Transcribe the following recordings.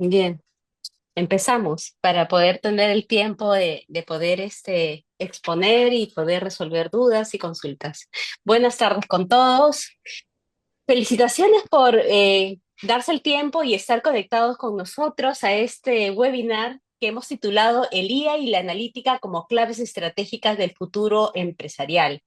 Bien, empezamos para poder tener el tiempo de poder exponer y poder resolver dudas y consultas. Buenas tardes con todos. Felicitaciones por darse el tiempo y estar conectados con nosotros a este webinar que hemos titulado El IA y la analítica como claves estratégicas del futuro empresarial.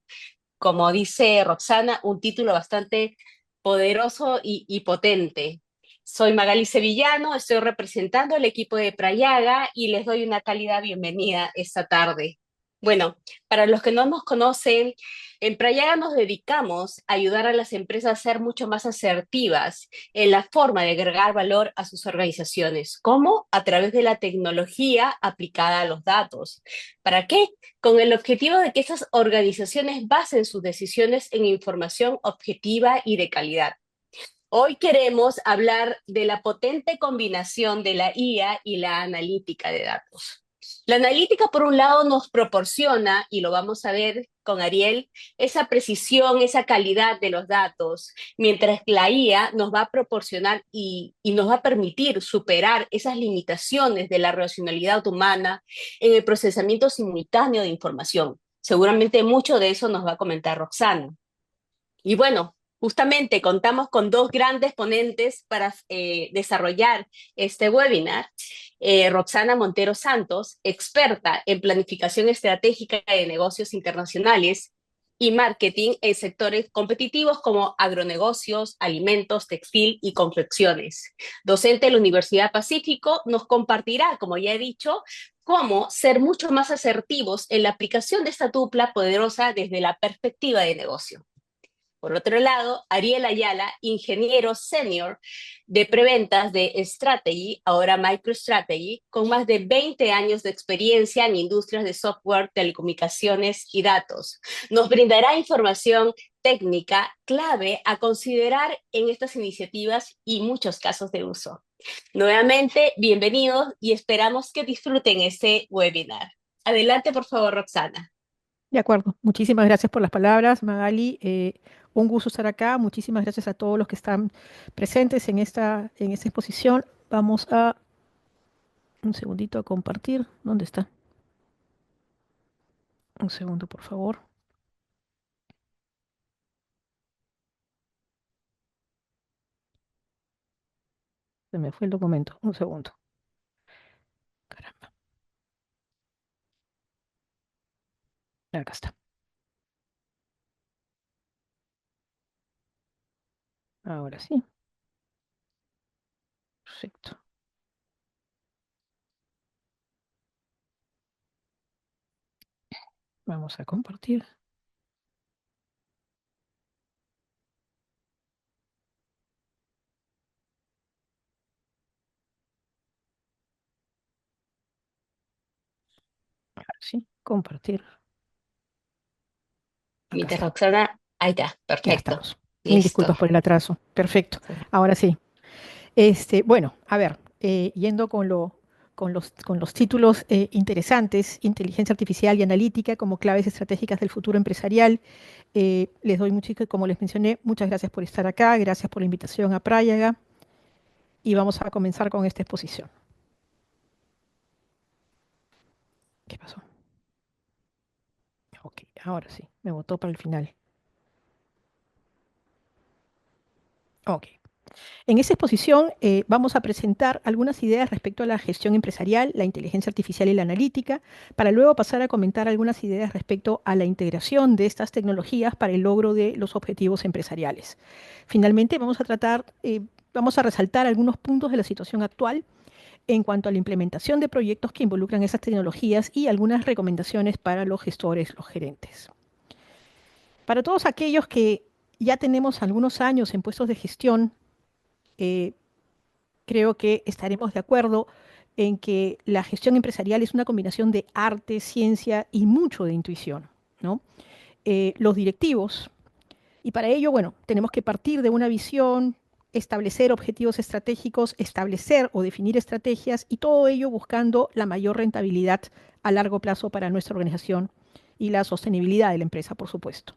Como dice Roxana, un título bastante poderoso y potente. Soy Magali Sevillano, estoy representando al equipo de Prayaga y les doy una cálida bienvenida esta tarde. Bueno, para los que no nos conocen, en Prayaga nos dedicamos a ayudar a las empresas a ser mucho más asertivas en la forma de agregar valor a sus organizaciones. ¿Cómo? A través de la tecnología aplicada a los datos. ¿Para qué? Con el objetivo de que esas organizaciones basen sus decisiones en información objetiva y de calidad. Hoy queremos hablar de la potente combinación de la IA y la analítica de datos. La analítica, por un lado, nos proporciona, y lo vamos a ver con Ariel, esa precisión, esa calidad de los datos, mientras que la IA nos va a proporcionar y nos va a permitir superar esas limitaciones de la racionalidad humana en el procesamiento simultáneo de información. Seguramente mucho de eso nos va a comentar Roxana. Y bueno, justamente contamos con dos grandes ponentes para desarrollar este webinar. Roxana Montero Santos, experta en planificación estratégica de negocios internacionales y marketing en sectores competitivos como agronegocios, alimentos, textil y confecciones. Docente de la Universidad Pacífico, nos compartirá, como ya he dicho, cómo ser mucho más asertivos en la aplicación de esta dupla poderosa desde la perspectiva de negocio. Por otro lado, Ariel Ayala, ingeniero senior de preventas de Strategy, ahora MicroStrategy, con más de 20 años de experiencia en industrias de software, telecomunicaciones y datos. Nos brindará información técnica clave a considerar en estas iniciativas y muchos casos de uso. Nuevamente, bienvenidos y esperamos que disfruten este webinar. Adelante, por favor, Roxana. De acuerdo. Muchísimas gracias por las palabras, Magali. Un gusto estar acá. Muchísimas gracias a todos los que están presentes en esta exposición. Vamos a un segundito a compartir. ¿Dónde está? Un segundo, por favor. Se me fue el documento. Un segundo. Caramba. Acá está. Ahora sí. Perfecto. Vamos a compartir. Ahora sí. Compartir. Acá Mientras está. Roxana, ahí está, Ya perfecto. estamos. Mil Listo. disculpas por el atraso. Perfecto. Sí. Ahora sí. Bueno, a ver, yendo con los títulos interesantes, inteligencia artificial y analítica como claves estratégicas del futuro empresarial. Les doy mucho, como les mencioné, muchas gracias por estar acá, gracias por la invitación a Prayaga y vamos a comenzar con esta exposición. ¿Qué pasó? Ok, ahora sí, me votó para el final. Ok. En esta exposición vamos a presentar algunas ideas respecto a la gestión empresarial, la inteligencia artificial y la analítica, para luego pasar a comentar algunas ideas respecto a la integración de estas tecnologías para el logro de los objetivos empresariales. Finalmente, vamos a resaltar algunos puntos de la situación actual en cuanto a la implementación de proyectos que involucran esas tecnologías y algunas recomendaciones para los gestores, los gerentes. Para todos aquellos que ya tenemos algunos años en puestos de gestión, eh, creo que estaremos de acuerdo en que la gestión empresarial es una combinación de arte, ciencia y mucho de intuición, ¿no? Los directivos, y para ello, bueno, tenemos que partir de una visión, establecer objetivos estratégicos, establecer o definir estrategias y todo ello buscando la mayor rentabilidad a largo plazo para nuestra organización y la sostenibilidad de la empresa, por supuesto.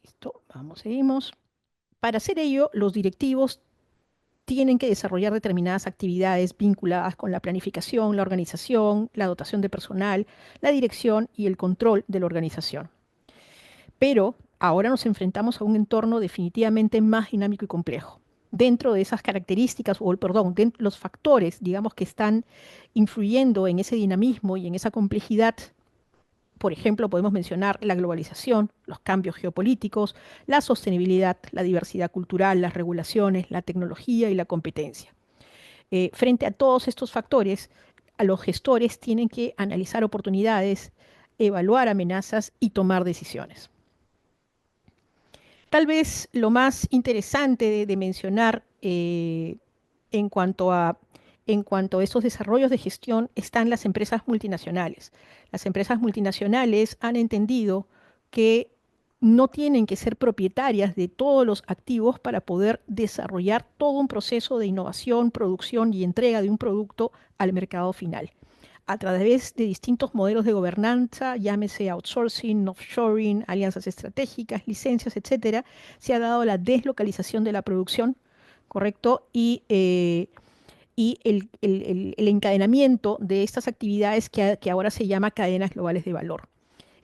Listo, vamos, seguimos. Para hacer ello, los directivos tienen que desarrollar determinadas actividades vinculadas con la planificación, la organización, la dotación de personal, la dirección y el control de la organización. Pero ahora nos enfrentamos a un entorno definitivamente más dinámico y complejo. Dentro de esas características, o perdón, los factores, digamos, que están influyendo en ese dinamismo y en esa complejidad, por ejemplo, podemos mencionar la globalización, los cambios geopolíticos, la sostenibilidad, la diversidad cultural, las regulaciones, la tecnología y la competencia. Frente a todos estos factores, a los gestores tienen que analizar oportunidades, evaluar amenazas y tomar decisiones. Tal vez lo más interesante de mencionar en cuanto a, en cuanto a esos desarrollos de gestión están las empresas multinacionales. Las empresas multinacionales han entendido que no tienen que ser propietarias de todos los activos para poder desarrollar todo un proceso de innovación, producción y entrega de un producto al mercado final a través de distintos modelos de gobernanza, llámese outsourcing, offshoring, alianzas estratégicas, licencias, etcétera, se ha dado la deslocalización de la producción, ¿correcto? Y el encadenamiento de estas actividades que ahora se llama cadenas globales de valor.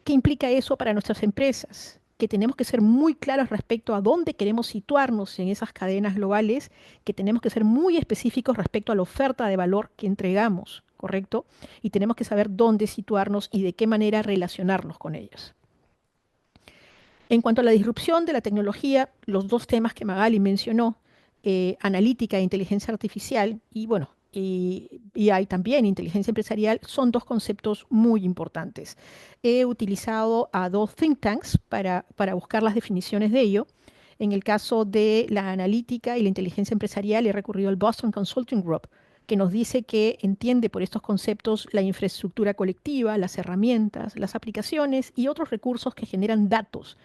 ¿Qué implica eso para nuestras empresas? Que tenemos que ser muy claros respecto a dónde queremos situarnos en esas cadenas globales, que tenemos que ser muy específicos respecto a la oferta de valor que entregamos, ¿correcto? Y tenemos que saber dónde situarnos y de qué manera relacionarnos con ellas. En cuanto a la disrupción de la tecnología, los dos temas que Magali mencionó, analítica e inteligencia artificial, y bueno, y hay también inteligencia empresarial, son dos conceptos muy importantes. He utilizado a dos think tanks para buscar las definiciones de ello. En el caso de la analítica y la inteligencia empresarial, he recurrido al Boston Consulting Group, que nos dice que entiende por estos conceptos la infraestructura colectiva, las herramientas, las aplicaciones y otros recursos que generan datos,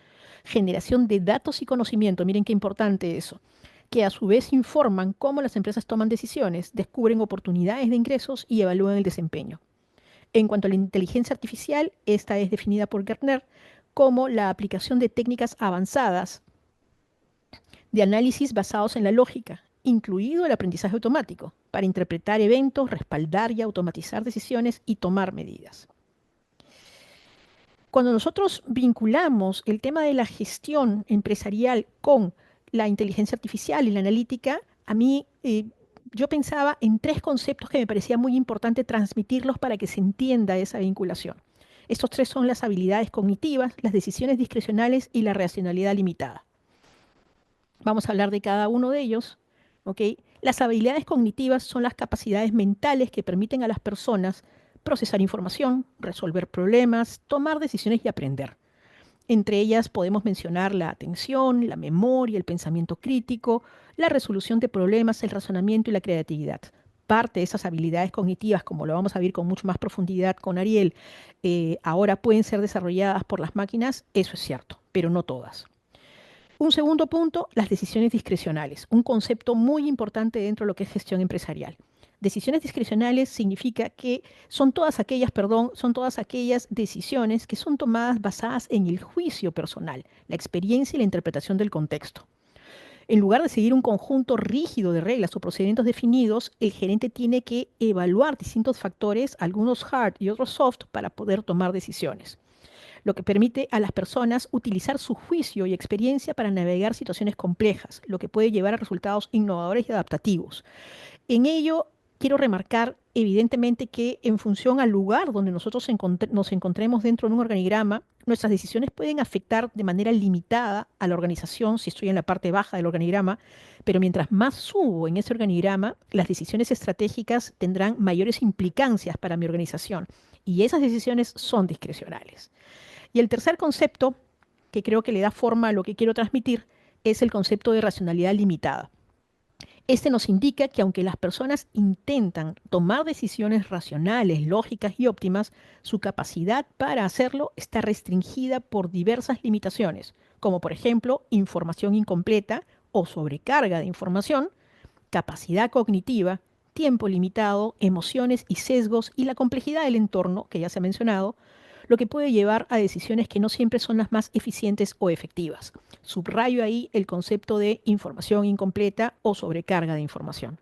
generación de datos y conocimiento, miren qué importante eso, que a su vez informan cómo las empresas toman decisiones, descubren oportunidades de ingresos y evalúan el desempeño. En cuanto a la inteligencia artificial, esta es definida por Gartner como la aplicación de técnicas avanzadas de análisis basados en la lógica, incluido el aprendizaje automático, para interpretar eventos, respaldar y automatizar decisiones y tomar medidas. Cuando nosotros vinculamos el tema de la gestión empresarial con la inteligencia artificial y la analítica, a mí yo pensaba en tres conceptos que me parecía muy importante transmitirlos para que se entienda esa vinculación. Estos tres son las habilidades cognitivas, las decisiones discrecionales y la racionalidad limitada. Vamos a hablar de cada uno de ellos, ¿ok? Las habilidades cognitivas son las capacidades mentales que permiten a las personas procesar información, resolver problemas, tomar decisiones y aprender. Entre ellas podemos mencionar la atención, la memoria, el pensamiento crítico, la resolución de problemas, el razonamiento y la creatividad. Parte de esas habilidades cognitivas, como lo vamos a ver con mucho más profundidad con Ariel, ahora pueden ser desarrolladas por las máquinas, eso es cierto, pero no todas. Un segundo punto, las decisiones discrecionales, un concepto muy importante dentro de lo que es gestión empresarial. Decisiones discrecionales significa que son todas aquellas decisiones que son tomadas basadas en el juicio personal, la experiencia y la interpretación del contexto. En lugar de seguir un conjunto rígido de reglas o procedimientos definidos, el gerente tiene que evaluar distintos factores, algunos hard y otros soft, para poder tomar decisiones, lo que permite a las personas utilizar su juicio y experiencia para navegar situaciones complejas, lo que puede llevar a resultados innovadores y adaptativos. En ello, quiero remarcar evidentemente que en función al lugar donde nosotros nos encontremos dentro de un organigrama, nuestras decisiones pueden afectar de manera limitada a la organización si estoy en la parte baja del organigrama, pero mientras más subo en ese organigrama, las decisiones estratégicas tendrán mayores implicancias para mi organización y esas decisiones son discrecionales. Y el tercer concepto, que creo que le da forma a lo que quiero transmitir, es el concepto de racionalidad limitada. Este nos indica que aunque las personas intentan tomar decisiones racionales, lógicas y óptimas, su capacidad para hacerlo está restringida por diversas limitaciones, como por ejemplo información incompleta o sobrecarga de información, capacidad cognitiva, tiempo limitado, emociones y sesgos y la complejidad del entorno, que ya se ha mencionado, lo que puede llevar a decisiones que no siempre son las más eficientes o efectivas. Subrayo ahí el concepto de información incompleta o sobrecarga de información.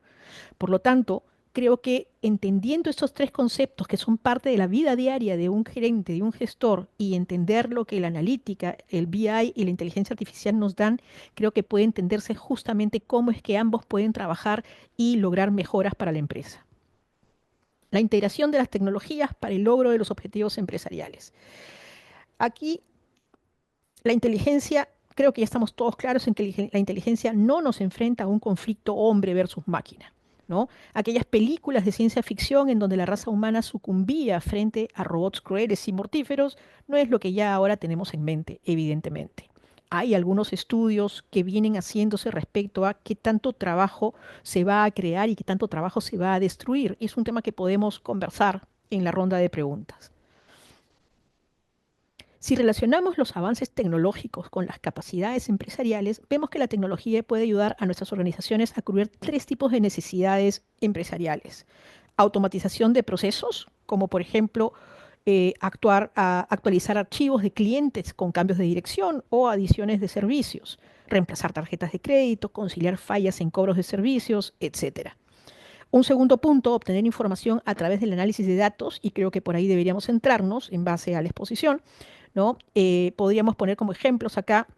Por lo tanto, creo que entendiendo estos tres conceptos que son parte de la vida diaria de un gerente, de un gestor, y entender lo que la analítica, el BI y la inteligencia artificial nos dan, creo que puede entenderse justamente cómo es que ambos pueden trabajar y lograr mejoras para la empresa. La integración de las tecnologías para el logro de los objetivos empresariales. Aquí la inteligencia, creo que ya estamos todos claros en que la inteligencia no nos enfrenta a un conflicto hombre versus máquina, ¿no? Aquellas películas de ciencia ficción en donde la raza humana sucumbía frente a robots crueles y mortíferos no es lo que ya ahora tenemos en mente, evidentemente. Hay algunos estudios que vienen haciéndose respecto a qué tanto trabajo se va a crear y qué tanto trabajo se va a destruir. Es un tema que podemos conversar en la ronda de preguntas. Si relacionamos los avances tecnológicos con las capacidades empresariales, vemos que la tecnología puede ayudar a nuestras organizaciones a cubrir tres tipos de necesidades empresariales. Automatización de procesos, como por ejemplo actualizar archivos de clientes con cambios de dirección o adiciones de servicios, reemplazar tarjetas de crédito, conciliar fallas en cobros de servicios, etcétera. Un segundo punto, obtener información a través del análisis de datos, y creo que por ahí deberíamos centrarnos en base a la exposición, ¿no? Podríamos poner como ejemplos acá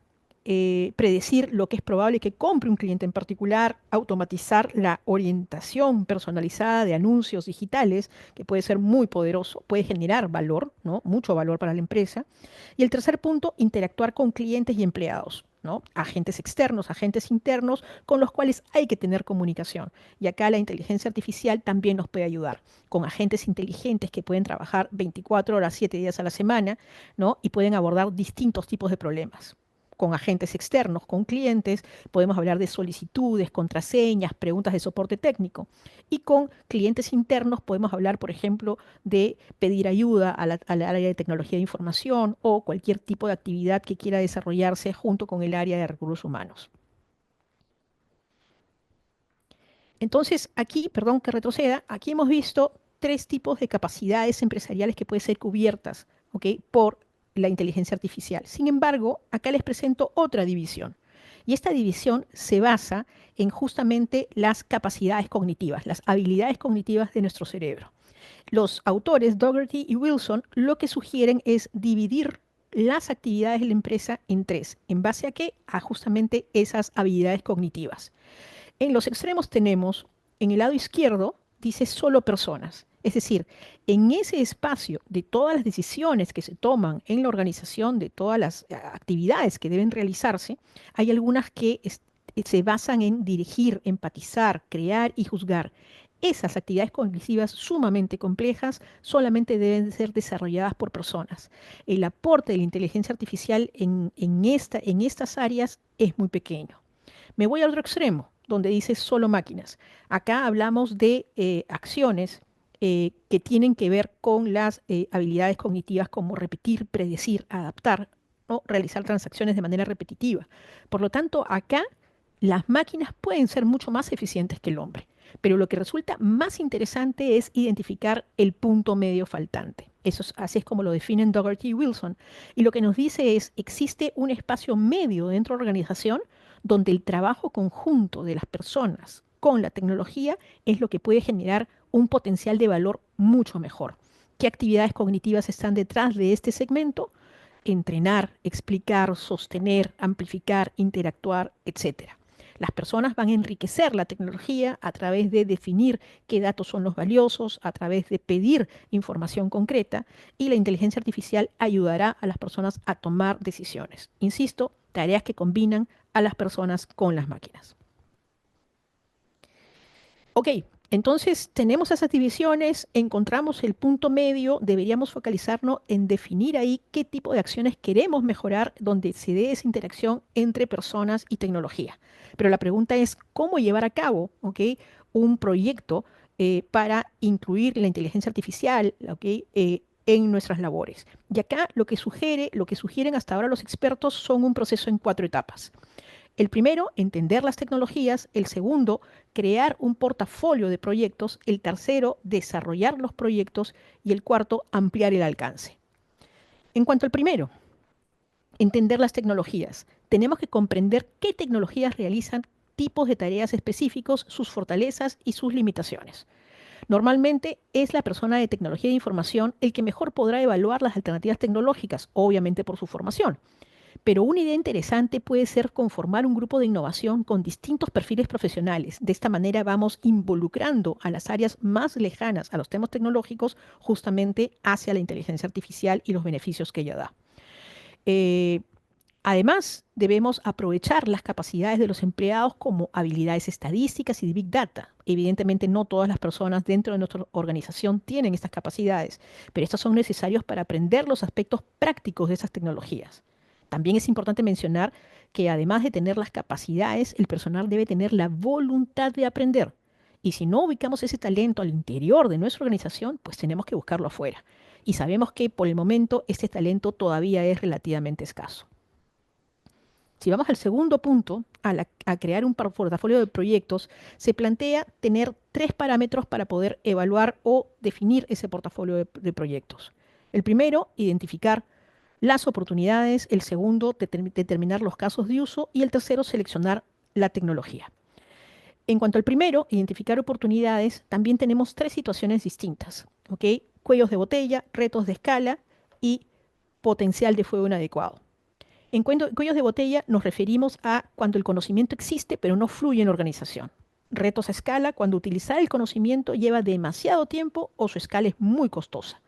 predecir lo que es probable que compre un cliente en particular, automatizar la orientación personalizada de anuncios digitales, que puede ser muy poderoso, puede generar valor, ¿no? Mucho valor para la empresa. Y el tercer punto, interactuar con clientes y empleados, ¿no? Agentes externos, agentes internos, con los cuales hay que tener comunicación. Y acá la inteligencia artificial también nos puede ayudar, con agentes inteligentes que pueden trabajar 24 horas, 7 días a la semana, ¿no? Y pueden abordar distintos tipos de problemas. Con agentes externos, con clientes, podemos hablar de solicitudes, contraseñas, preguntas de soporte técnico. Y con clientes internos podemos hablar, por ejemplo, de pedir ayuda al área de tecnología de información o cualquier tipo de actividad que quiera desarrollarse junto con el área de recursos humanos. Entonces, aquí, perdón que retroceda, aquí hemos visto tres tipos de capacidades empresariales que pueden ser cubiertas, ¿ok? Por la inteligencia artificial. Sin embargo, acá les presento otra división. Y esta división se basa en justamente las capacidades cognitivas, las habilidades cognitivas de nuestro cerebro. Los autores Dougherty y Wilson lo que sugieren es dividir las actividades de la empresa en tres. ¿En base a qué? A justamente esas habilidades cognitivas. En los extremos tenemos, en el lado izquierdo, dice solo personas. Es decir, en ese espacio de todas las decisiones que se toman en la organización, de todas las actividades que deben realizarse, hay algunas que se basan en dirigir, empatizar, crear y juzgar. Esas actividades cognitivas sumamente complejas solamente deben ser desarrolladas por personas. El aporte de la inteligencia artificial en estas áreas es muy pequeño. Me voy al otro extremo, donde dice solo máquinas. Acá hablamos de acciones que tienen que ver con las habilidades cognitivas como repetir, predecir, adaptar, o realizar transacciones de manera repetitiva. Por lo tanto, acá las máquinas pueden ser mucho más eficientes que el hombre. Pero lo que resulta más interesante es identificar el punto medio faltante. Así es como lo definen Dougherty y Wilson. Y lo que nos dice es, existe un espacio medio dentro de la organización donde el trabajo conjunto de las personas con la tecnología es lo que puede generar un potencial de valor mucho mejor. ¿Qué actividades cognitivas están detrás de este segmento? Entrenar, explicar, sostener, amplificar, interactuar, etcétera. Las personas van a enriquecer la tecnología a través de definir qué datos son los valiosos, a través de pedir información concreta, y la inteligencia artificial ayudará a las personas a tomar decisiones. Insisto, tareas que combinan a las personas con las máquinas. Ok, entonces tenemos esas divisiones, encontramos el punto medio, deberíamos focalizarnos en definir ahí qué tipo de acciones queremos mejorar donde se dé esa interacción entre personas y tecnología. Pero la pregunta es cómo llevar a cabo, ¿ok? Un proyecto para incluir la inteligencia artificial, ¿ok? En nuestras labores. Y acá lo que sugieren hasta ahora los expertos son un proceso en 4 etapas. El primero, entender las tecnologías. El segundo, crear un portafolio de proyectos. El tercero, desarrollar los proyectos. Y el cuarto, ampliar el alcance. En cuanto al primero, entender las tecnologías. Tenemos que comprender qué tecnologías realizan tipos de tareas específicos, sus fortalezas y sus limitaciones. Normalmente es la persona de tecnología de información el que mejor podrá evaluar las alternativas tecnológicas, obviamente por su formación. Pero una idea interesante puede ser conformar un grupo de innovación con distintos perfiles profesionales. De esta manera vamos involucrando a las áreas más lejanas a los temas tecnológicos justamente hacia la inteligencia artificial y los beneficios que ella da. Eh, Además, debemos aprovechar las capacidades de los empleados como habilidades estadísticas y de Big Data. Evidentemente, no todas las personas dentro de nuestra organización tienen estas capacidades, pero estas son necesarias para aprender los aspectos prácticos de esas tecnologías. También es importante mencionar que además de tener las capacidades, el personal debe tener la voluntad de aprender. Y si no ubicamos ese talento al interior de nuestra organización, pues tenemos que buscarlo afuera. Y sabemos que por el momento este talento todavía es relativamente escaso. Si vamos al segundo punto, a crear un portafolio de proyectos, se plantea tener tres parámetros para poder evaluar o definir ese portafolio de proyectos. El primero, identificar las oportunidades. El segundo, determinar los casos de uso. Y el tercero, seleccionar la tecnología. En cuanto al primero, identificar oportunidades, también tenemos tres situaciones distintas. ¿Ok? Cuellos de botella, retos de escala y potencial de fuego inadecuado. En cuellos de botella nos referimos a cuando el conocimiento existe pero no fluye en la organización. Retos a escala cuando utilizar el conocimiento lleva demasiado tiempo o su escala es muy costosa.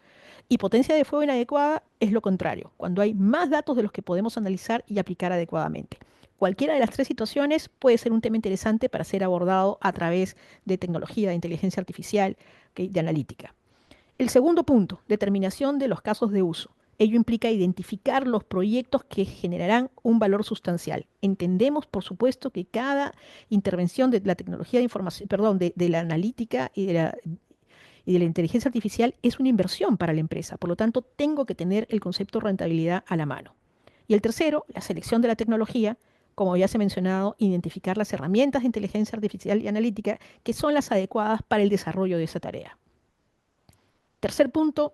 Y potencia de fuego inadecuada es lo contrario, cuando hay más datos de los que podemos analizar y aplicar adecuadamente. Cualquiera de las tres situaciones puede ser un tema interesante para ser abordado a través de tecnología, de inteligencia artificial, ¿ok? De analítica. El segundo punto, determinación de los casos de uso. Ello implica identificar los proyectos que generarán un valor sustancial. Entendemos, por supuesto, que cada intervención de la tecnología de información, perdón, de la analítica y de la inteligencia artificial es una inversión para la empresa. Por lo tanto, tengo que tener el concepto de rentabilidad a la mano. Y el tercero, la selección de la tecnología. Como ya se ha mencionado, identificar las herramientas de inteligencia artificial y analítica que son las adecuadas para el desarrollo de esa tarea. Tercer punto,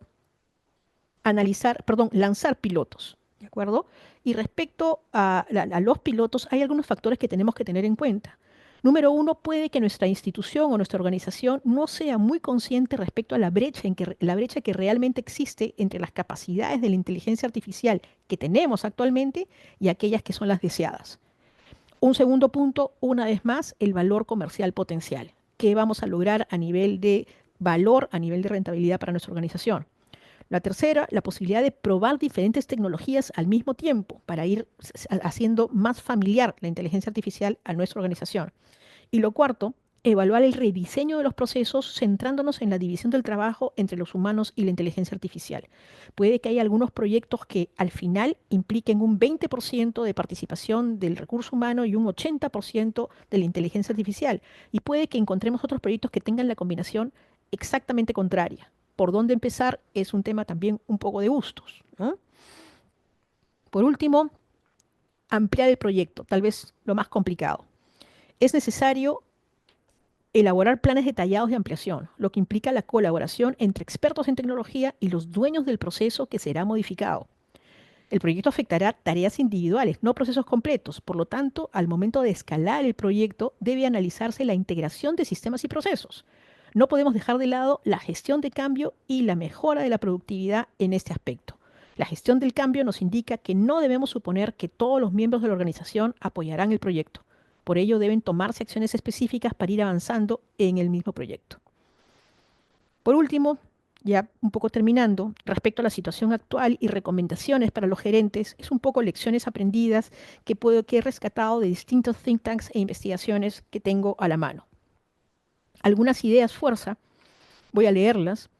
lanzar pilotos, ¿de acuerdo? Y respecto a los pilotos, hay algunos factores que tenemos que tener en cuenta. Número uno, puede que nuestra institución o nuestra organización no sea muy consciente respecto a la brecha que realmente existe entre las capacidades de la inteligencia artificial que tenemos actualmente y aquellas que son las deseadas. Un segundo punto, una vez más, el valor comercial potencial. ¿Qué vamos a lograr a nivel de valor, a nivel de rentabilidad para nuestra organización? La tercera, la posibilidad de probar diferentes tecnologías al mismo tiempo para ir haciendo más familiar la inteligencia artificial a nuestra organización. Y lo cuarto, evaluar el rediseño de los procesos centrándonos en la división del trabajo entre los humanos y la inteligencia artificial. Puede que haya algunos proyectos que al final impliquen un 20% de participación del recurso humano y un 80% de la inteligencia artificial. Y puede que encontremos otros proyectos que tengan la combinación exactamente contraria. Por dónde empezar es un tema también un poco de gustos, ¿no? Por último, ampliar el proyecto, tal vez lo más complicado. Es necesario elaborar planes detallados de ampliación, lo que implica la colaboración entre expertos en tecnología y los dueños del proceso que será modificado. El proyecto afectará tareas individuales, no procesos completos. Por lo tanto, al momento de escalar el proyecto, debe analizarse la integración de sistemas y procesos. No podemos dejar de lado la gestión de cambio y la mejora de la productividad en este aspecto. La gestión del cambio nos indica que no debemos suponer que todos los miembros de la organización apoyarán el proyecto. Por ello, deben tomarse acciones específicas para ir avanzando en el mismo proyecto. Por último, ya un poco terminando, respecto a la situación actual y recomendaciones para los gerentes, es un poco lecciones aprendidas que he rescatado de distintos think tanks e investigaciones que tengo a la mano. Algunas ideas fuerza, voy a leerlas.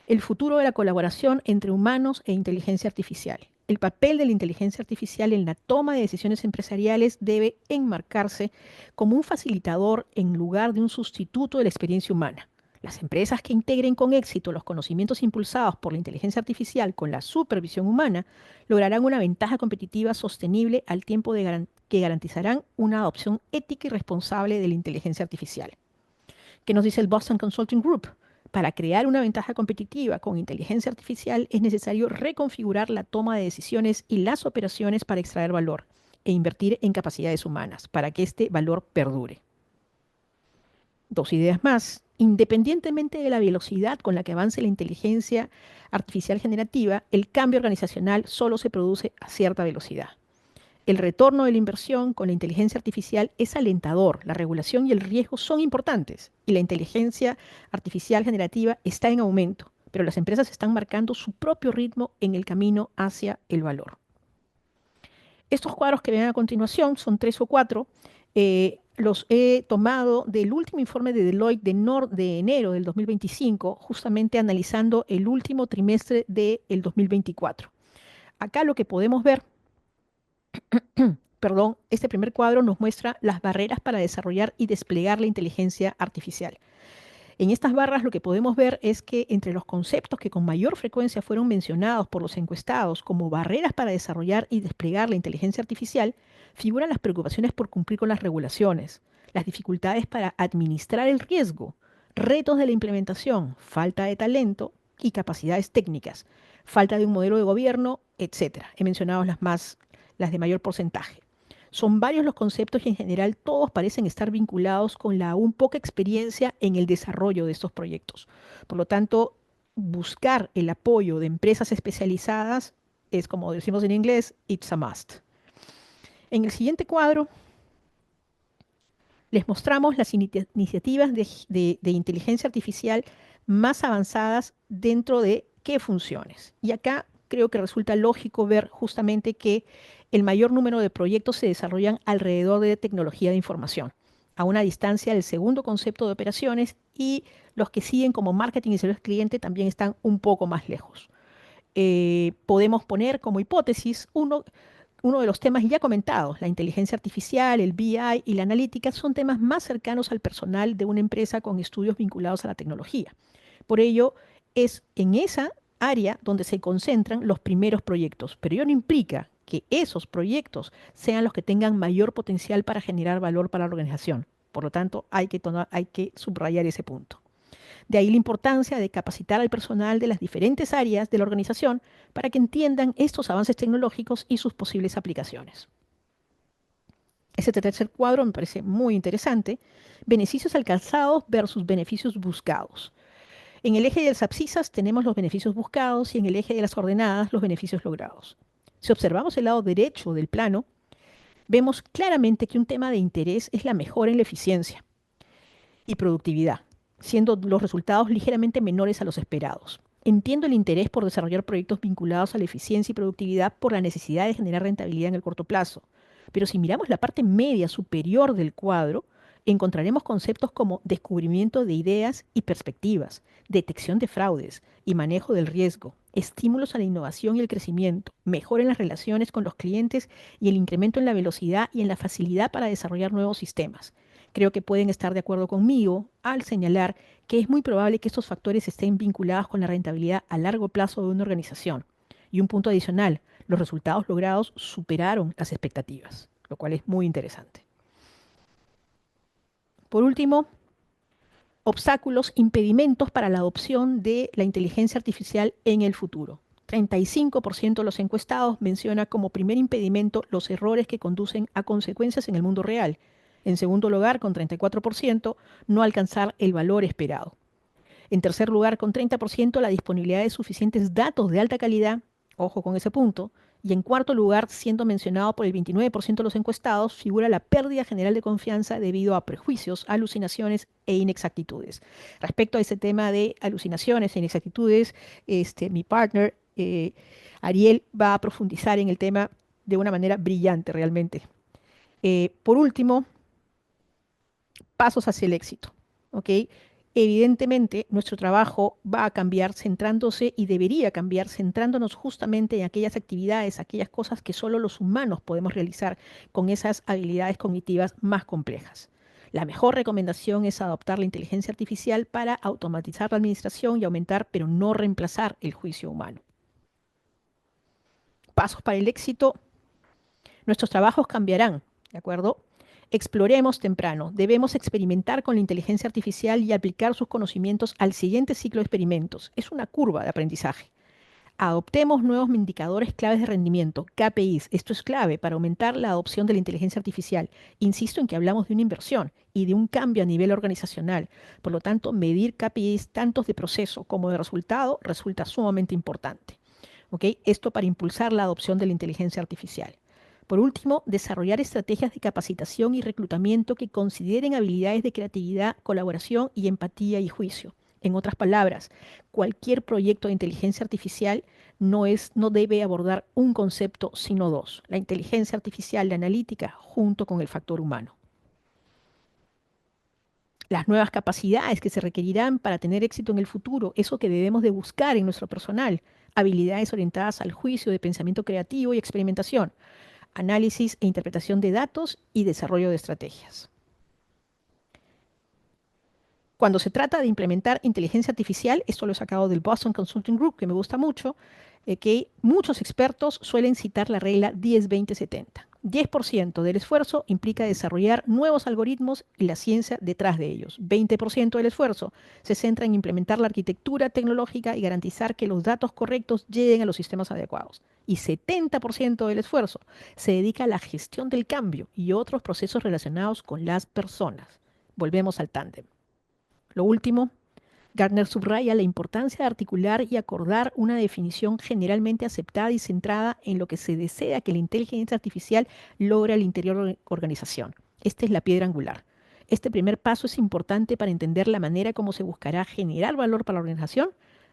El futuro de la colaboración entre humanos e inteligencia artificial. El papel de la inteligencia artificial en la toma de decisiones empresariales debe enmarcarse como un facilitador en lugar de un sustituto de la experiencia humana. Las empresas que integren con éxito los conocimientos impulsados por la inteligencia artificial con la supervisión humana lograrán una ventaja competitiva sostenible al tiempo que garantizarán una adopción ética y responsable de la inteligencia artificial. ¿Qué nos dice el Boston Consulting Group? Para crear una ventaja competitiva con inteligencia artificial es necesario reconfigurar la toma de decisiones y las operaciones para extraer valor e invertir en capacidades humanas para que este valor perdure. Dos ideas más. Independientemente de la velocidad con la que avance la inteligencia artificial generativa, el cambio organizacional solo se produce a cierta velocidad. El retorno de la inversión con la inteligencia artificial es alentador, la regulación y el riesgo son importantes y la inteligencia artificial generativa está en aumento, pero las empresas están marcando su propio ritmo en el camino hacia el valor. Estos cuadros que ven a continuación son 3 o 4. Los he tomado del último informe de Deloitte de enero del 2025, justamente analizando el último trimestre del 2024. Acá lo que podemos ver, perdón, este primer cuadro nos muestra las barreras para desarrollar y desplegar la inteligencia artificial. En estas barras lo que podemos ver es que entre los conceptos que con mayor frecuencia fueron mencionados por los encuestados como barreras para desarrollar y desplegar la inteligencia artificial, figuran las preocupaciones por cumplir con las regulaciones, las dificultades para administrar el riesgo, retos de la implementación, falta de talento y capacidades técnicas, falta de un modelo de gobierno, etc. He mencionado las de mayor porcentaje. Son varios los conceptos y en general todos parecen estar vinculados con la aún poca experiencia en el desarrollo de estos proyectos. Por lo tanto, buscar el apoyo de empresas especializadas es, como decimos en inglés, it's a must. En el siguiente cuadro les mostramos las iniciativas de inteligencia artificial más avanzadas dentro de qué funciones. Y acá creo que resulta lógico ver justamente que el mayor número de proyectos se desarrollan alrededor de tecnología de información, a una distancia del segundo concepto de operaciones, y los que siguen como marketing y servicio al cliente también están un poco más lejos. Podemos poner como hipótesis uno de los temas ya comentados, la inteligencia artificial, el BI y la analítica son temas más cercanos al personal de una empresa con estudios vinculados a la tecnología. Por ello, es en esa área donde se concentran los primeros proyectos, pero ello no implica que esos proyectos sean los que tengan mayor potencial para generar valor para la organización. Por lo tanto, hay que subrayar ese punto. De ahí la importancia de capacitar al personal de las diferentes áreas de la organización para que entiendan estos avances tecnológicos y sus posibles aplicaciones. Este tercer cuadro me parece muy interesante. Beneficios alcanzados versus beneficios buscados. En el eje de las abscisas tenemos los beneficios buscados y en el eje de las coordenadas los beneficios logrados. Si observamos el lado derecho del plano, vemos claramente que un tema de interés es la mejora en la eficiencia y productividad, siendo los resultados ligeramente menores a los esperados. Entiendo el interés por desarrollar proyectos vinculados a la eficiencia y productividad por la necesidad de generar rentabilidad en el corto plazo. Pero si miramos la parte media superior del cuadro, encontraremos conceptos como descubrimiento de ideas y perspectivas, detección de fraudes y manejo del riesgo, estímulos a la innovación y el crecimiento, mejora en las relaciones con los clientes y el incremento en la velocidad y en la facilidad para desarrollar nuevos sistemas. Creo que pueden estar de acuerdo conmigo al señalar que es muy probable que estos factores estén vinculados con la rentabilidad a largo plazo de una organización. Y un punto adicional, los resultados logrados superaron las expectativas, lo cual es muy interesante. Por último, obstáculos, impedimentos para la adopción de la inteligencia artificial en el futuro. 35% de los encuestados menciona como primer impedimento los errores que conducen a consecuencias en el mundo real. En segundo lugar, con 34%, no alcanzar el valor esperado. En tercer lugar, con 30%, la disponibilidad de suficientes datos de alta calidad, ojo con ese punto. Y en cuarto lugar, siendo mencionado por el 29% de los encuestados, figura la pérdida general de confianza debido a prejuicios, alucinaciones e inexactitudes. Respecto a ese tema de alucinaciones e inexactitudes, mi partner, Ariel, va a profundizar en el tema de una manera brillante realmente. Por último, pasos hacia el éxito. ¿Ok? Evidentemente, nuestro trabajo va a cambiar centrándose y debería cambiar centrándonos justamente en aquellas actividades, aquellas cosas que solo los humanos podemos realizar con esas habilidades cognitivas más complejas. La mejor recomendación es adoptar la inteligencia artificial para automatizar la administración y aumentar, pero no reemplazar el juicio humano. Pasos para el éxito. Nuestros trabajos cambiarán, ¿de acuerdo? Exploremos temprano. Debemos experimentar con la inteligencia artificial y aplicar sus conocimientos al siguiente ciclo de experimentos. Es una curva de aprendizaje. Adoptemos nuevos indicadores claves de rendimiento, KPIs. Esto es clave para aumentar la adopción de la inteligencia artificial. Insisto en que hablamos de una inversión y de un cambio a nivel organizacional. Por lo tanto, medir KPIs tanto de proceso como de resultado resulta sumamente importante. ¿Ok? Esto para impulsar la adopción de la inteligencia artificial. Por último, desarrollar estrategias de capacitación y reclutamiento que consideren habilidades de creatividad, colaboración y empatía y juicio. En otras palabras, cualquier proyecto de inteligencia artificial no debe abordar un concepto, sino dos: la inteligencia artificial, la analítica, junto con el factor humano. Las nuevas capacidades que se requerirán para tener éxito en el futuro, eso que debemos de buscar en nuestro personal, habilidades orientadas al juicio de pensamiento creativo y experimentación, análisis e interpretación de datos y desarrollo de estrategias. Cuando se trata de implementar inteligencia artificial, esto lo he sacado del Boston Consulting Group, que me gusta mucho, que muchos expertos suelen citar la regla 10-20-70. 10% del esfuerzo implica desarrollar nuevos algoritmos y la ciencia detrás de ellos. 20% del esfuerzo se centra en implementar la arquitectura tecnológica y garantizar que los datos correctos lleguen a los sistemas adecuados. Y 70% del esfuerzo se dedica a la gestión del cambio y otros procesos relacionados con las personas. Volvemos al tándem. Lo último, Gardner subraya la importancia de articular y acordar una definición generalmente aceptada y centrada en lo que se desea que la inteligencia artificial logre al interior de la organización. Esta es la piedra angular. Este primer paso es importante para entender la manera como se buscará generar valor para la organización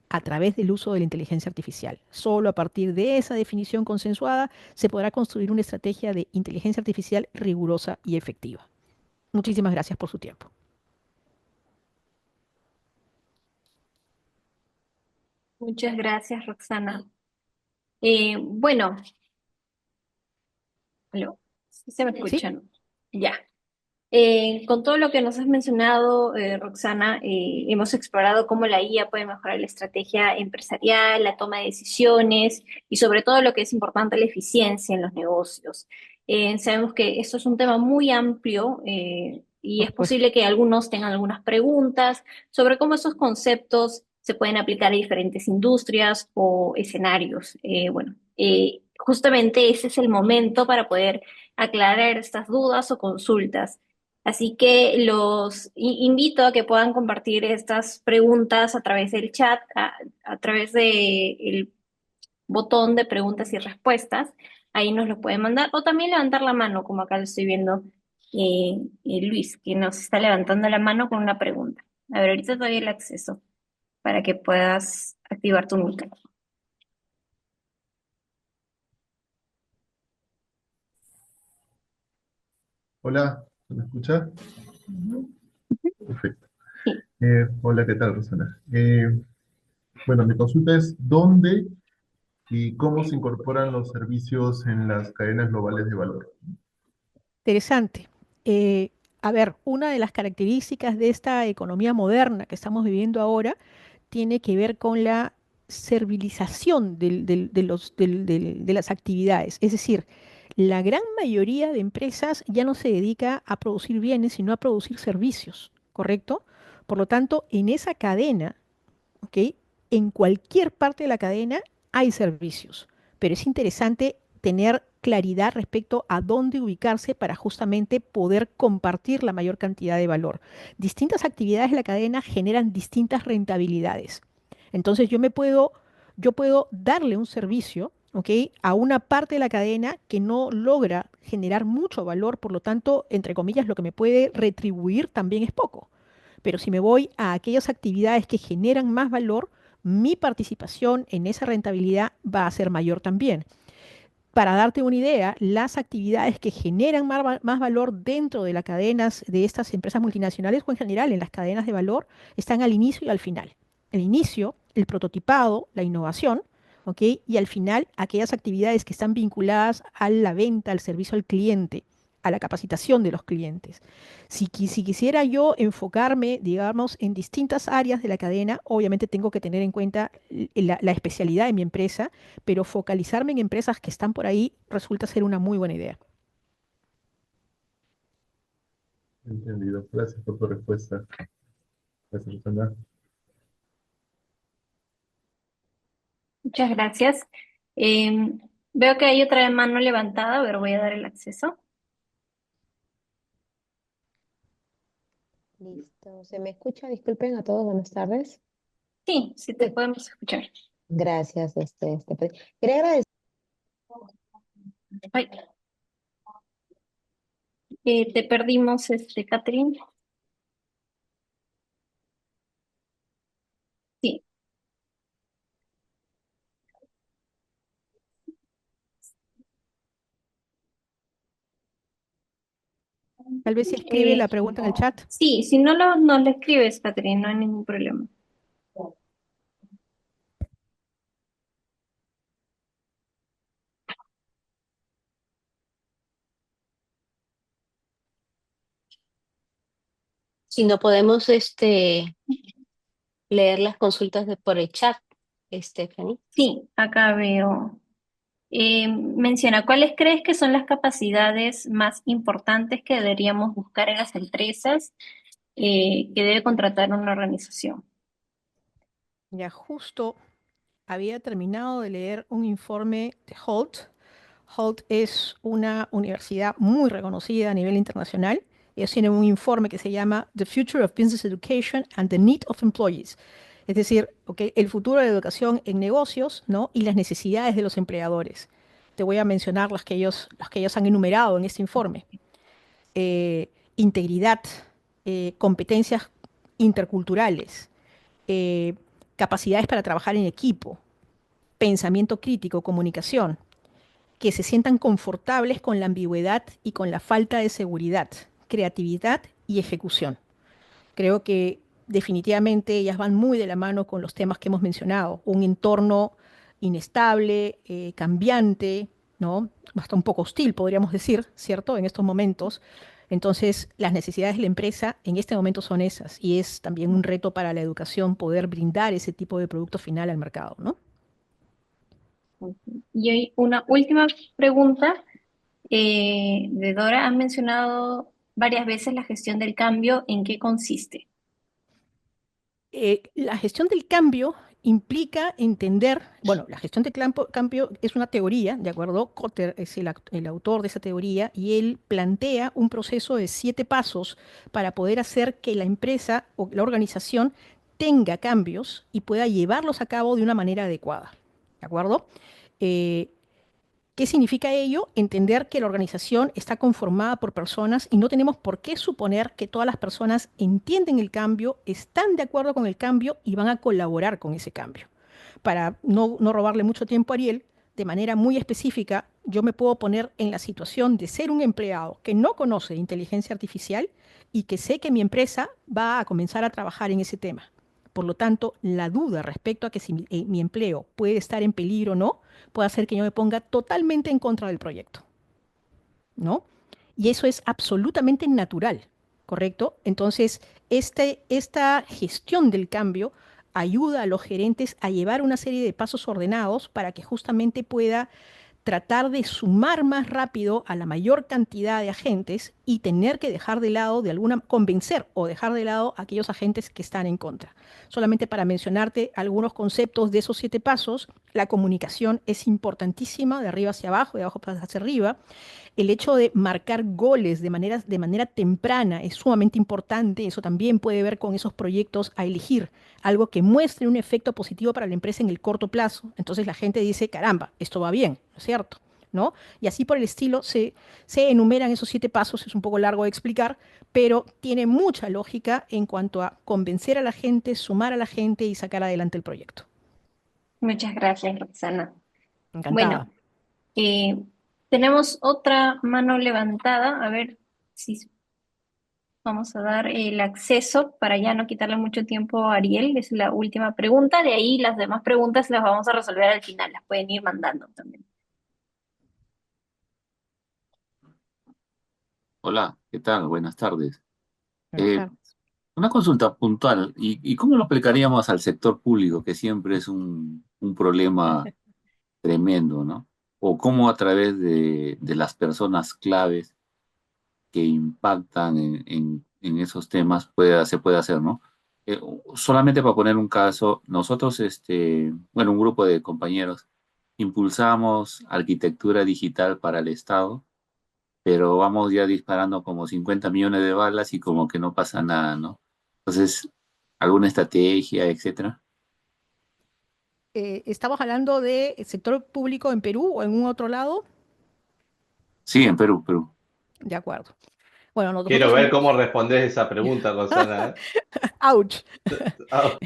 a través del uso de la inteligencia artificial. Solo a partir de esa definición consensuada se podrá construir una estrategia de inteligencia artificial rigurosa y efectiva. Muchísimas gracias por su tiempo. Muchas gracias, Roxana. Bueno, ¿aló? ¿Sí se me ¿Sí? escuchan? Ya. Con todo lo que nos has mencionado, Roxana, hemos explorado cómo la IA puede mejorar la estrategia empresarial, la toma de decisiones y sobre todo lo que es importante, la eficiencia en los negocios. Sabemos que esto es un tema muy amplio y Por es supuesto. posible que algunos tengan algunas preguntas sobre cómo esos conceptos se pueden aplicar a diferentes industrias o escenarios. Justamente ese es el momento para poder aclarar estas dudas o consultas. Así que los invito a que puedan compartir estas preguntas a través del chat, a través del botón de preguntas y respuestas. Ahí nos lo pueden mandar o también levantar la mano, como acá lo estoy viendo Luis, que nos está levantando la mano con una pregunta. A ver, ahorita te doy el acceso para que puedas activar tu micrófono. Hola, ¿se me escucha? Perfecto. Sí. Hola, ¿qué tal, Rosana? Bueno, mi consulta es ¿dónde y cómo se incorporan los servicios en las cadenas globales de valor? Interesante. Eh, a ver, una de las características de esta economía moderna que estamos viviendo ahora tiene que ver con la servilización de las actividades. Es decir, la gran mayoría de empresas ya no se dedica a producir bienes, sino a producir servicios, ¿correcto? Por lo tanto, en esa cadena, ¿ok? En cualquier parte de la cadena hay servicios, pero es interesante tener claridad respecto a dónde ubicarse para justamente poder compartir la mayor cantidad de valor. Distintas actividades de la cadena generan distintas rentabilidades. Entonces yo puedo darle un servicio, ¿ok? A una parte de la cadena que no logra generar mucho valor, por lo tanto, entre comillas, lo que me puede retribuir también es poco. Pero si me voy a aquellas actividades que generan más valor, mi participación en esa rentabilidad va a ser mayor también. Para darte una idea, las actividades que generan más valor dentro de las cadenas de estas empresas multinacionales o en general en las cadenas de valor están al inicio y al final. El inicio, el prototipado, la innovación, ¿ok? Y al final aquellas actividades que están vinculadas a la venta, al servicio al cliente, a la capacitación de los clientes. Si quisiera yo enfocarme, digamos, en distintas áreas de la cadena, obviamente tengo que tener en cuenta la especialidad de mi empresa, pero focalizarme en empresas que están por ahí resulta ser una muy buena idea. Entendido. Gracias por tu respuesta. Gracias, Rosana. Muchas gracias. Veo que hay otra mano levantada, pero voy a dar el acceso. Listo. ¿Se me escucha? Disculpen a todos, buenas tardes. Sí, sí te Sí. podemos escuchar. Gracias, quería agradecer. Ay, te perdimos, Catherine. Sí. Tal vez si escribe Eh, la pregunta en el chat. sí, si no nos lo escribes, Catherine, no hay ningún problema. Si no podemos leer las consultas por el chat, Stephanie. Sí, acá veo. Menciona, ¿cuáles crees que son las capacidades más importantes que deberíamos buscar en las empresas que debe contratar una organización? Ya justo había terminado de leer un informe de Holt. Holt es una universidad muy reconocida a nivel internacional. Ellos tienen un informe que se llama The Future of Business Education and the Need of Employees. Es decir, el futuro de la educación en negocios, ¿no? Y las necesidades de los empleadores. Te voy a mencionar las que ellos han enumerado en este informe. Integridad, competencias interculturales, eh, capacidades para trabajar en equipo, pensamiento crítico, comunicación, que se sientan confortables con la ambigüedad y con la falta de seguridad, creatividad y ejecución. Creo que definitivamente ellas van muy de la mano con los temas que hemos mencionado. Un entorno inestable, cambiante, ¿no? Hasta un poco hostil, podríamos decir, ¿cierto? En estos momentos. Entonces, las necesidades de la empresa en este momento son esas y es también un reto para la educación poder brindar ese tipo de producto final al mercado, ¿no? Y hay una última pregunta de Dora. Han mencionado varias veces la gestión del cambio. ¿En qué consiste? La gestión del cambio implica entender, bueno, la gestión del cambio es una teoría, ¿de acuerdo? Kotter es el autor de esa teoría y él plantea un proceso de 7 pasos para poder hacer que la empresa o la organización tenga cambios y pueda llevarlos a cabo de una manera adecuada, ¿de acuerdo? Eh, ¿Qué significa ello? Entender que la organización está conformada por personas y no tenemos por qué suponer que todas las personas entienden el cambio, están de acuerdo con el cambio y van a colaborar con ese cambio. Para no robarle mucho tiempo a Ariel, de manera muy específica, yo me puedo poner en la situación de ser un empleado que no conoce inteligencia artificial y que sé que mi empresa va a comenzar a trabajar en ese tema. Por lo tanto, la duda respecto a que si mi empleo puede estar en peligro o no, puede hacer que yo me ponga totalmente en contra del proyecto, ¿no? Y eso es absolutamente natural, ¿correcto? Entonces, esta gestión del cambio ayuda a los gerentes a llevar una serie de pasos ordenados para que justamente pueda tratar de sumar más rápido a la mayor cantidad de agentes y tener que dejar de lado de alguna, convencer o dejar de lado a aquellos agentes que están en contra. Solamente para mencionarte algunos conceptos de esos 7 pasos, la comunicación es importantísima de arriba hacia abajo, de abajo hacia arriba. El hecho de marcar goles de manera temprana es sumamente importante. Eso también puede ver con esos proyectos a elegir algo que muestre un efecto positivo para la empresa en el corto plazo. Entonces la gente dice, caramba, esto va bien, ¿no es cierto? ¿No? Y así por el estilo se enumeran esos 7 pasos, es un poco largo de explicar, pero tiene mucha lógica en cuanto a convencer a la gente, sumar a la gente y sacar adelante el proyecto. Muchas gracias, Roxana. Encantada. Bueno, eh, tenemos otra mano levantada. A ver si vamos a dar el acceso para ya no quitarle mucho tiempo a Ariel. Es la última pregunta. De ahí las demás preguntas las vamos a resolver al final. Las pueden ir mandando también. Hola, ¿qué tal? Buenas tardes. Buenas Eh, tardes. una consulta puntual, ¿y cómo lo aplicaríamos al sector público, que siempre es un problema tremendo, ¿no? O cómo a través de las personas claves que impactan en esos temas se puede hacer, ¿no? Solamente para poner un caso, nosotros, bueno, un grupo de compañeros, impulsamos arquitectura digital para el Estado, pero vamos ya disparando como 50 millones de balas y como que no pasa nada, ¿no? Entonces, ¿alguna estrategia, etcétera? ¿Estamos hablando de sector público en Perú o en un otro lado? Sí, en Perú, Perú. De acuerdo. Bueno, nosotros Quiero ver cómo tenemos... respondes esa pregunta, Rosana, ¿eh? ¡Auch! Ah,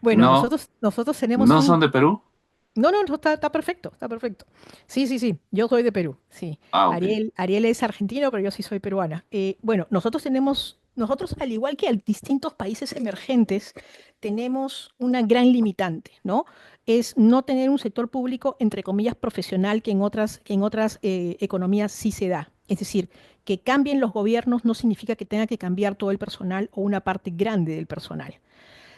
Bueno, No, nosotros tenemos ¿no son un... de Perú? No, no, no, está perfecto, está perfecto. Sí, sí, sí, yo soy de Perú, sí. Ah, ok. Ariel es argentino, pero yo sí soy peruana. Bueno, nosotros al igual que a distintos países emergentes, tenemos una gran limitante, ¿no? Es no tener un sector público, entre comillas, profesional que en otras economías sí se da. Es decir, que cambien los gobiernos no significa que tenga que cambiar todo el personal o una parte grande del personal.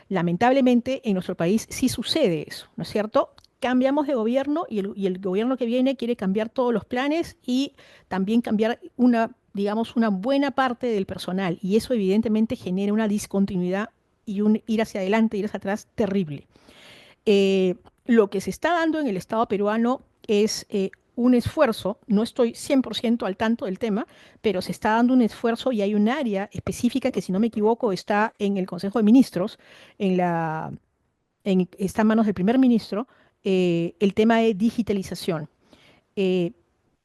Lamentablemente, en nuestro país sí sucede eso, ¿no es cierto? Cambiamos de gobierno y el gobierno que viene quiere cambiar todos los planes y también cambiar digamos, una buena parte del personal. Y eso evidentemente genera una discontinuidad y un ir hacia adelante, ir hacia atrás terrible. Eh, lo que se está dando en el Estado peruano es un esfuerzo, no estoy 100% al tanto del tema, pero se está dando un esfuerzo y hay un área específica que, si no me equivoco, está en el Consejo de Ministros, está en manos del primer ministro, el tema de digitalización. Eh,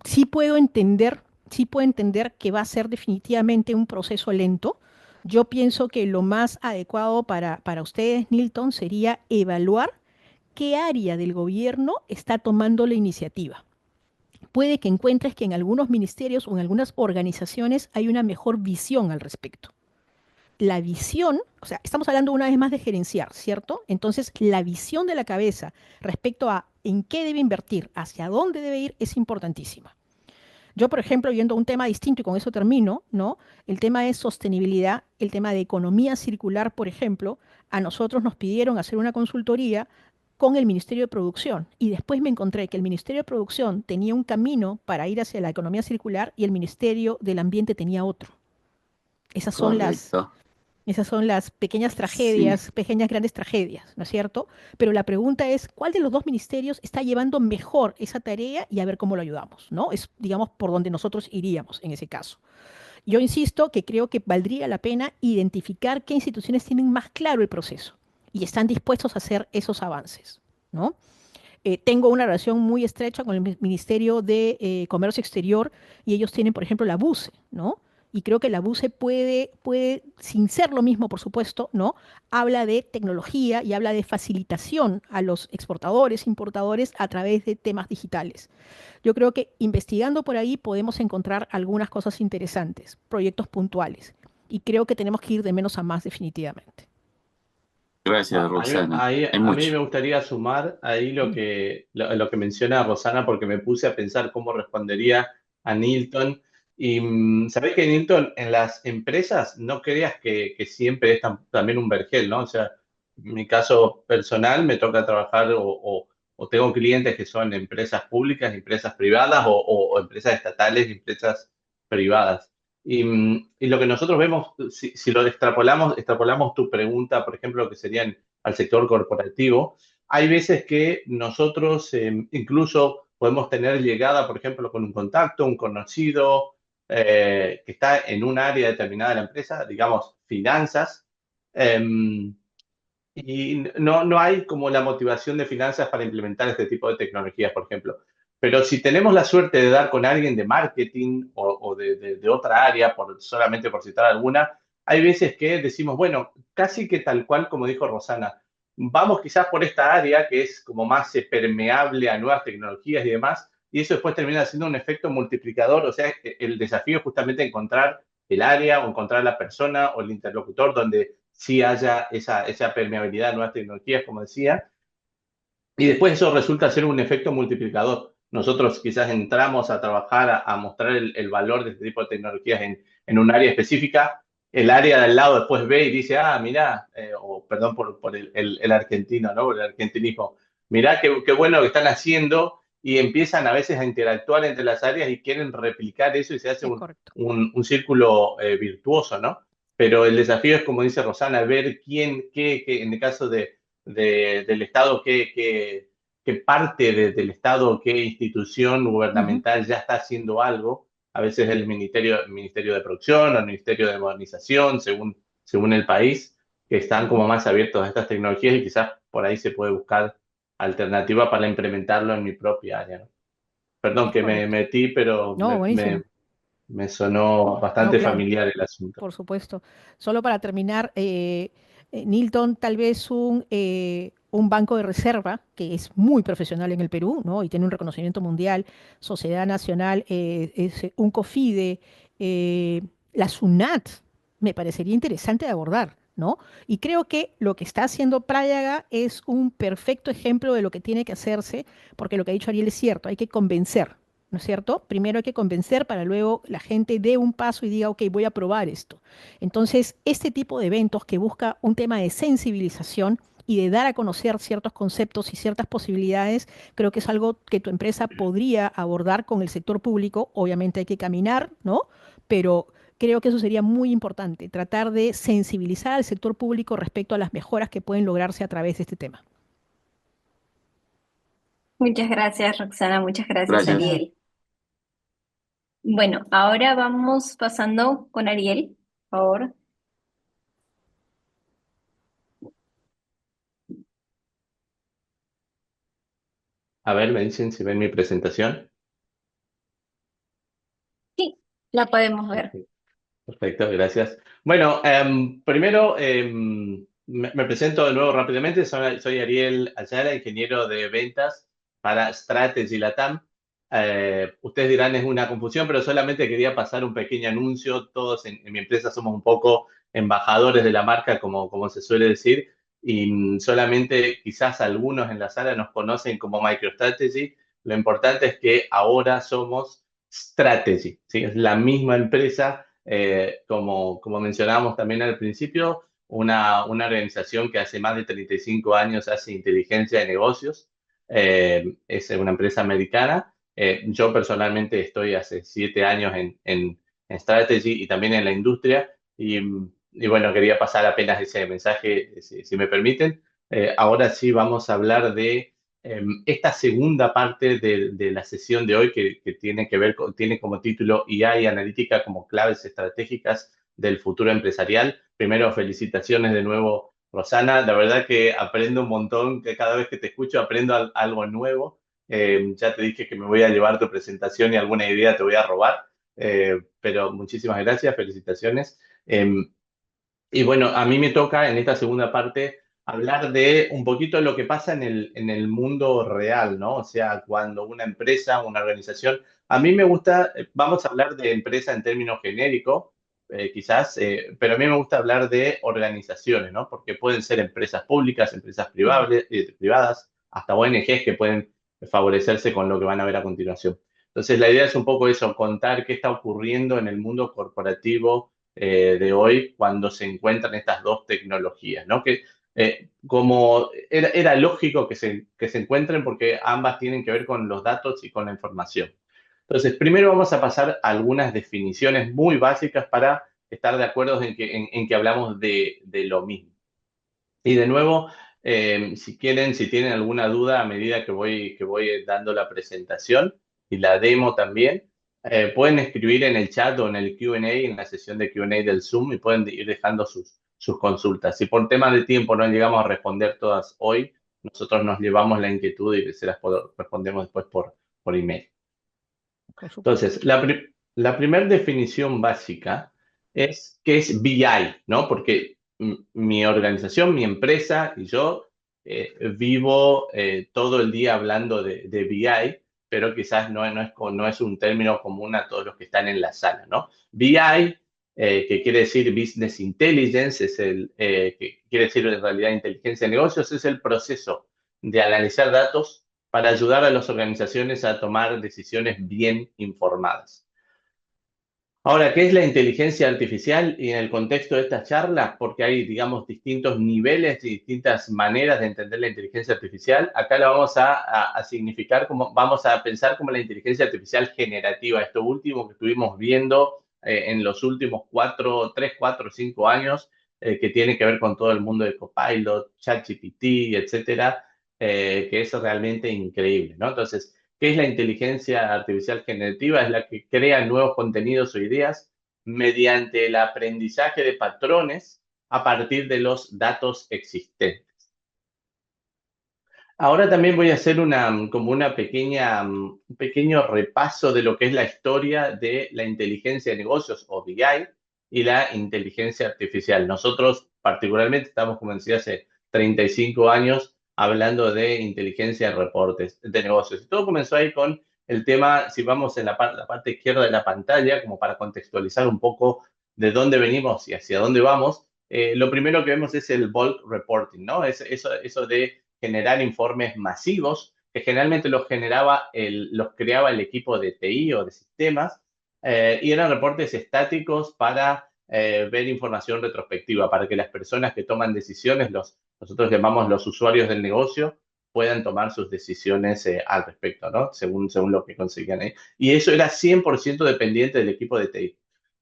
sí puedo entender, sí puedo entender que va a ser definitivamente un proceso lento. Yo pienso que lo más adecuado para ustedes, Nilton, sería evaluar qué área del gobierno está tomando la iniciativa. Puede que encuentres que en algunos ministerios o en algunas organizaciones hay una mejor visión al respecto. La visión, o sea, estamos hablando una vez más de gerenciar, ¿cierto? Entonces, la visión de la cabeza respecto a en qué debe invertir, hacia dónde debe ir, es importantísima. Yo, por ejemplo, yendo a un tema distinto y con eso termino, ¿no? El tema de sostenibilidad, el tema de economía circular, por ejemplo, a nosotros nos pidieron hacer una consultoría con el Ministerio de Producción y después me encontré que el Ministerio de Producción tenía un camino para ir hacia la economía circular y el Ministerio del Ambiente tenía otro. Esas son las, Correcto. esas son las pequeñas Sí. tragedias, pequeñas grandes tragedias, ¿no es cierto? Pero la pregunta es, ¿cuál de los dos ministerios está llevando mejor esa tarea y a ver cómo lo ayudamos, ¿no? Es, digamos, por donde nosotros iríamos en ese caso. Yo insisto que creo que valdría la pena identificar qué instituciones tienen más claro el proceso y están dispuestos a hacer esos avances, ¿no? Tengo una relación muy estrecha con el Ministerio de Comercio Exterior y ellos tienen, por ejemplo, la BUCE, ¿no? Y creo que la BUCE puede, sin ser lo mismo, por supuesto, ¿no? Habla de tecnología y habla de facilitación a los exportadores, importadores a través de temas digitales. Yo creo que investigando por ahí podemos encontrar algunas cosas interesantes, proyectos puntuales. Y creo que tenemos que ir de menos a más definitivamente. Gracias, Roxana. Hay A mí mucho. me gustaría sumar ahí lo que menciona Rosana, porque me puse a pensar cómo respondería a Nilton. Y sabés que Nilton, en las empresas, no creas que siempre es también un vergel, ¿no? O sea, en mi caso personal me toca trabajar o tengo clientes que son empresas públicas, empresas privadas o empresas estatales y empresas privadas. Y lo que nosotros vemos, si lo extrapolamos tu pregunta, por ejemplo, que serían al sector corporativo, hay veces que nosotros incluso podemos tener llegada, por ejemplo, con un contacto, un conocido que está en un área determinada de la empresa, digamos, finanzas, eh, y no hay como la motivación de finanzas para implementar este tipo de tecnologías, por ejemplo. Pero si tenemos la suerte de dar con alguien de marketing o de otra área, solamente por citar alguna, hay veces que decimos, bueno, casi que tal cual como dijo Rosana, vamos quizás por esta área que es como más permeable a nuevas tecnologías y demás, y eso después termina siendo un efecto multiplicador, o sea, el desafío es justamente encontrar el área o encontrar la persona o el interlocutor donde sí haya esa permeabilidad a nuevas tecnologías, como decía, y después eso resulta ser un efecto multiplicador. Nosotros quizás entramos a trabajar, a mostrar el valor de este tipo de tecnologías en un área específica, el área de al lado después ve y dice, ah, mira, o perdón por el argentino, ¿no? El argentinismo, mirá qué bueno lo que están haciendo, y empiezan a veces a interactuar entre las áreas y quieren replicar eso y se hace Es correcto. un círculo virtuoso, ¿no? Pero el desafío es, como dice Rosana, ver en el caso del Estado, qué parte del Estado, qué institución Ujú. gubernamental ya está haciendo algo. A veces el Ministerio de Producción o el Ministerio de Modernización, según el país, que están como más abiertos a estas tecnologías y quizás por ahí se puede buscar alternativa para implementarlo en mi propia área, ¿no? Perdón Es que me correcto. metí, pero No, buenísimo. me sonó No, bastante claro. familiar el asunto. Por supuesto. Solo para terminar, Nilton, tal vez un banco de reserva que es muy profesional en el Perú, ¿no? Y tiene un reconocimiento mundial, Sociedad Nacional, un COFIDE, eh, la SUNAT, me parecería interesante de abordar, ¿no? Y creo que lo que está haciendo Prayaga es un perfecto ejemplo de lo que tiene que hacerse, porque lo que ha dicho Ariel es cierto, hay que convencer. ¿No es cierto? Primero hay que convencer para luego la gente dé un paso y diga, ok, voy a probar esto. Entonces, este tipo de eventos que busca un tema de sensibilización y de dar a conocer ciertos conceptos y ciertas posibilidades, creo que es algo que tu empresa podría abordar con el sector público. Obviamente hay que caminar, ¿no? Pero creo que eso sería muy importante, tratar de sensibilizar al sector público respecto a las mejoras que pueden lograrse a través de este tema. Muchas gracias, Roxana. Muchas gracias, De Gracias. nada. Ariel. Bueno, ahora vamos pasando con Ariel, por favor. A ver, me dicen si ven mi presentación. Sí, la podemos Ok, ver. perfecto, gracias. Bueno, primero me presento de nuevo rápidamente. Soy Ariel Ayala, ingeniero de ventas para Strategy Latam. Ustedes dirán es una confusión, pero solamente quería pasar un pequeño anuncio. Todos en mi empresa somos un poco embajadores de la marca, como se suele decir, y solamente quizás algunos en la sala nos conocen como MicroStrategy. Lo importante es que ahora somos Strategy, ¿sí? Es la misma empresa, como mencionábamos también al principio, una organización que hace más de 35 años hace inteligencia de negocios. Es una empresa americana. Yo personalmente estoy hace 7 años en Strategy y también en la industria. Y bueno, quería pasar apenas ese mensaje, si me permiten. Ahora sí vamos a hablar de esta segunda parte de la sesión de hoy que tiene que ver tiene como título IA y analítica como claves estratégicas del futuro empresarial. Primero, felicitaciones de nuevo, Rosana. La verdad que aprendo un montón, que cada vez que te escucho aprendo algo nuevo. Ya te dije que me voy a llevar tu presentación y alguna idea te voy a robar. Pero muchísimas gracias, felicitaciones. Y bueno, a mí me toca en esta segunda parte hablar de un poquito de lo que pasa en el mundo real, ¿no? O sea, cuando una empresa, una organización, a mí me gusta, vamos a hablar de empresa en términos genéricos, quizás, pero a mí me gusta hablar de organizaciones, ¿no? Porque pueden ser empresas públicas, empresas Ujú. privadas, hasta ONGs que pueden favorecerse con lo que van a ver a continuación. Entonces, la idea es un poco eso, contar qué está ocurriendo en el mundo corporativo de hoy cuando se encuentran estas dos tecnologías, ¿no? Que como era lógico que se encuentren porque ambas tienen que ver con los datos y con la información. Entonces, primero vamos a pasar a algunas definiciones muy básicas para estar de acuerdo en que hablamos de lo mismo. Y de nuevo, si tienen alguna duda a medida que voy dando la presentación y la demo también, pueden escribir en el chat o en el Q&A, en la sesión de Q&A del Zoom, y pueden ir dejando sus consultas. Si por temas de tiempo no llegamos a responder todas hoy, nosotros nos llevamos la inquietud y se las respondemos después por email. Por supuesto. Entonces, la primera definición básica es qué es BI, ¿no? Porque mi organización, mi empresa y yo vivo todo el día hablando de BI, pero quizás no es un término común a todos los que están en la sala, ¿no? BI, que quiere decir Business Intelligence, que quiere decir en realidad inteligencia de negocios, es el proceso de analizar datos para ayudar a las organizaciones a tomar decisiones bien informadas. Ahora, ¿qué es la inteligencia artificial? Y en el contexto de esta charla, porque hay, digamos, distintos niveles y distintas maneras de entender la inteligencia artificial, acá la vamos a significar como, vamos a pensar como la inteligencia artificial generativa, esto último que estuvimos viendo en los últimos 5 años, que tiene que ver con todo el mundo de Copilot, ChatGPT, etcétera, que es realmente increíble, ¿no? Entonces, ¿qué es la inteligencia artificial generativa? Es la que crea nuevos contenidos o ideas mediante el aprendizaje de patrones a partir de los datos existentes. Ahora también voy a hacer como una un pequeño repaso de lo que es la historia de la inteligencia de negocios o BI y la inteligencia artificial. Nosotros particularmente estamos, como decía, hace 35 años hablando de inteligencia de reportes de negocios. Y todo comenzó ahí con el tema, si vamos en la parte izquierda de la pantalla, como para contextualizar un poco de dónde venimos y hacia dónde vamos, lo primero que vemos es el bulk reporting, ¿no? Eso de generar informes masivos, que generalmente los creaba el equipo de TI o de sistemas, y eran reportes estáticos para ver información retrospectiva, para que las personas que toman decisiones, nosotros llamamos los usuarios del negocio, puedan tomar sus decisiones al respecto, ¿no? Según lo que conseguían ahí. Y eso era 100% dependiente del equipo de TI.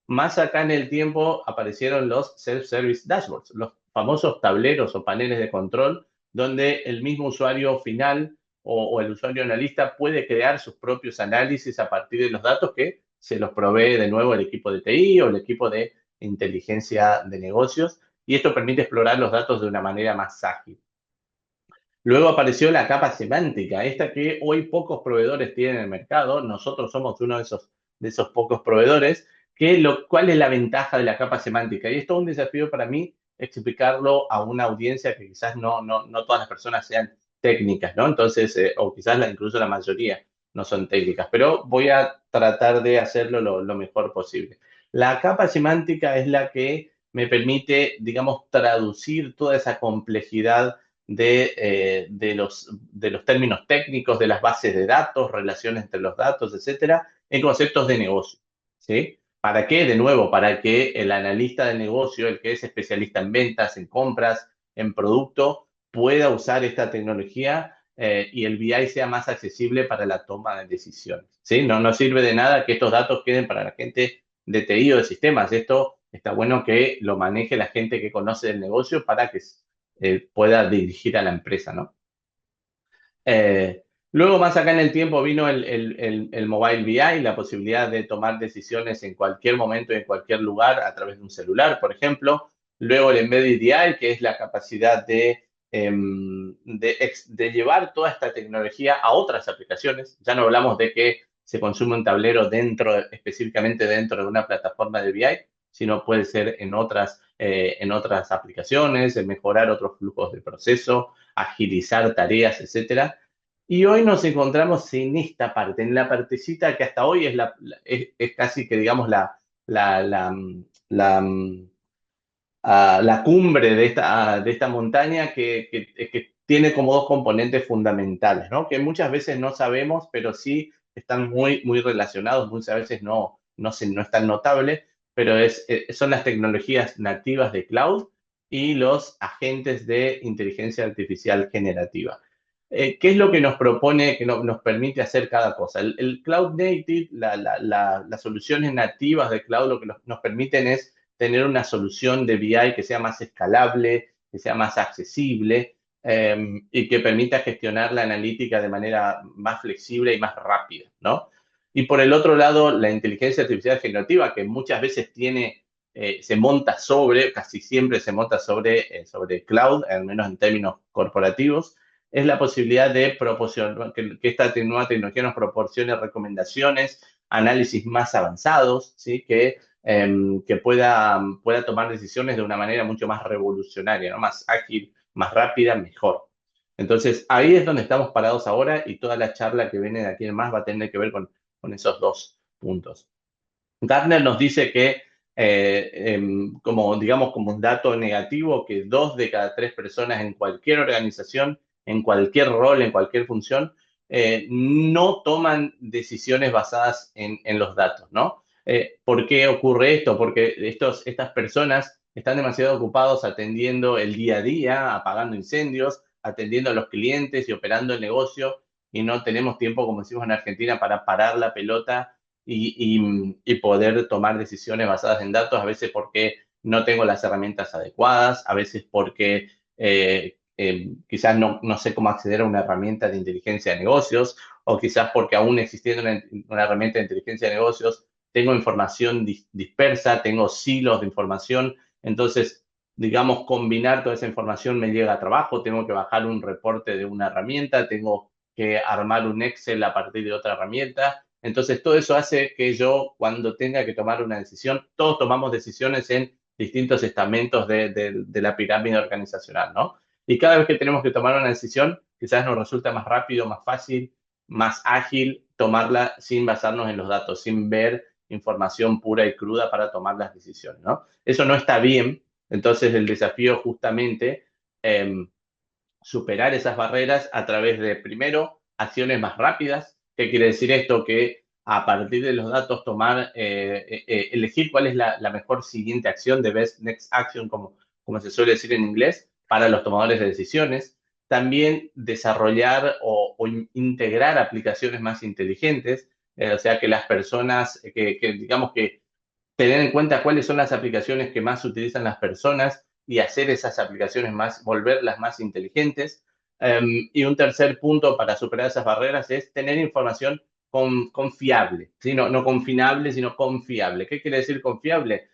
Más acá en el tiempo aparecieron los self-service dashboards, los famosos tableros o paneles de control donde el mismo usuario final o el usuario analista puede crear sus propios análisis a partir de los datos que se los provee de nuevo el equipo de TI o el equipo de inteligencia de negocios, y esto permite explorar los datos de una manera más ágil. Luego apareció la capa semántica, esta que hoy pocos proveedores tienen en el mercado. Nosotros somos uno de esos pocos proveedores. ¿Cuál es la ventaja de la capa semántica? Y esto es un desafío para mí explicarlo a una audiencia que quizás no todas las personas sean técnicas, ¿no? Entonces, o quizás incluso la mayoría no son técnicas, pero voy a tratar de hacerlo lo mejor posible. La capa semántica es la que me permite, digamos, traducir toda esa complejidad de los términos técnicos, de las bases de datos, relaciones entre los datos, etcétera, en conceptos de negocio, ¿sí? ¿Para qué? De nuevo, para que el analista de negocio, el que es especialista en ventas, en compras, en producto, pueda usar esta tecnología y el BI sea más accesible para la toma de decisiones, ¿sí? No sirve de nada que estos datos queden para la gente de TI o de sistemas. Esto está bueno que lo maneje la gente que conoce el negocio para que pueda dirigir a la empresa, ¿no? Luego, más acá en el tiempo, vino el Mobile BI, la posibilidad de tomar decisiones en cualquier momento y en cualquier lugar a través de un celular, por ejemplo. Luego el Embedded BI, que es la capacidad de llevar toda esta tecnología a otras aplicaciones. Ya no hablamos de que se consume un tablero específicamente dentro de una plataforma de BI, sino puede ser en otras aplicaciones, en mejorar otros flujos de proceso, agilizar tareas, etcétera. Y hoy nos encontramos en esta parte, en la partecita que hasta hoy es casi que, digamos, la cumbre de esta montaña que tiene como dos componentes fundamentales, ¿no? Que muchas veces no sabemos, pero sí están muy, muy relacionados, muchas veces no es tan notable, pero son las tecnologías nativas de cloud y los agentes de inteligencia artificial generativa. ¿Qué es lo que nos propone, que nos permite hacer cada cosa? El Cloud Native, las soluciones nativas de cloud, lo que nos permiten es tener una solución de BI que sea más escalable, que sea más accesible y que permita gestionar la analítica de manera más flexible y más rápida, ¿no? Y por el otro lado, la inteligencia artificial generativa, que muchas veces casi siempre se monta sobre cloud, al menos en términos corporativos, es la posibilidad de proporcionar, que esta nueva tecnología nos proporcione recomendaciones, análisis más avanzados, ¿sí? Que pueda tomar decisiones de una manera mucho más revolucionaria, ¿no? Más ágil, más rápida, mejor. Entonces, ahí es donde estamos parados ahora y toda la charla que viene de aquí en más va a tener que ver con esos dos puntos. Gartner nos dice que, como un dato negativo, que 2 de cada 3 personas en cualquier organización, en cualquier rol, en cualquier función, no toman decisiones basadas en los datos, ¿no? ¿Por qué ocurre esto? Porque estas personas están demasiado ocupados atendiendo el día a día, apagando incendios, atendiendo a los clientes y operando el negocio, y no tenemos tiempo, como decimos en Argentina, para parar la pelota y poder tomar decisiones basadas en datos, a veces porque no tengo las herramientas adecuadas, a veces porque quizás no sé cómo acceder a una herramienta de inteligencia de negocios, o quizás porque aún existiendo una herramienta de inteligencia de negocios, tengo información dispersa, tengo silos de información, entonces, digamos, combinar toda esa información me llega a trabajo, tengo que bajar un reporte de una herramienta, tengo que armar un Excel a partir de otra herramienta. Entonces, todo eso hace que yo, cuando tenga que tomar una decisión, todos tomamos decisiones en distintos estamentos de la pirámide organizacional, ¿no? Y cada vez que tenemos que tomar una decisión, quizás nos resulta más rápido, más fácil, más ágil tomarla sin basarnos en los datos, sin ver información pura y cruda para tomar las decisiones, ¿no? Eso no está bien, entonces el desafío justamente superar esas barreras a través de, primero, acciones más rápidas. ¿Qué quiere decir esto? Que a partir de los datos tomar, elegir cuál es la mejor siguiente acción, de best next action, como se suele decir en inglés, para los tomadores de decisiones. También desarrollar o integrar aplicaciones más inteligentes, o sea, que las personas, digamos que tener en cuenta cuáles son las aplicaciones que más utilizan las personas y hacer esas aplicaciones más, volverlas más inteligentes. Y un tercer punto para superar esas barreras es tener información confiable, ¿sí? No confinable, sino confiable. ¿Qué quiere decir confiable?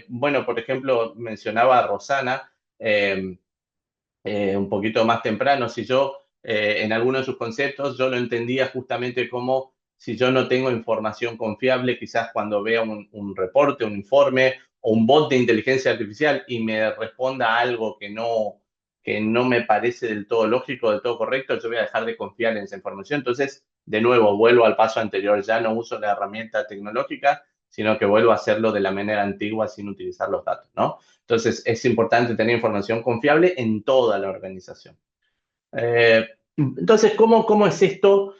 Bueno, por ejemplo, mencionaba a Rosana un poquito más temprano, si yo en alguno de sus conceptos yo lo entendía justamente como si yo no tengo información confiable, quizás cuando vea un reporte, un informe o un bot de inteligencia artificial y me responda algo que no me parece del todo lógico, del todo correcto, yo voy a dejar de confiar en esa información. Entonces, de nuevo, vuelvo al paso anterior, ya no uso la herramienta tecnológica, sino que vuelvo a hacerlo de la manera antigua sin utilizar los datos, ¿no? Entonces, es importante tener información confiable en toda la organización. Entonces, ¿cómo es esto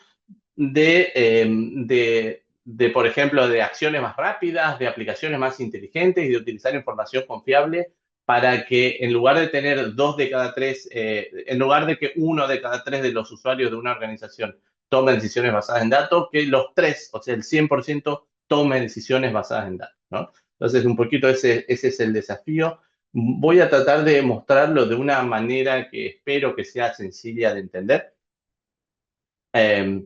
por ejemplo, de acciones más rápidas, de aplicaciones más inteligentes y de utilizar información confiable para que en lugar de tener en lugar de que 1 de cada 3 de los usuarios de una organización tomen decisiones basadas en datos, que los 3, o sea, el 100%, tomen decisiones basadas en datos, ¿no? Entonces, un poquito ese es el desafío. Voy a tratar de mostrarlo de una manera que espero que sea sencilla de entender.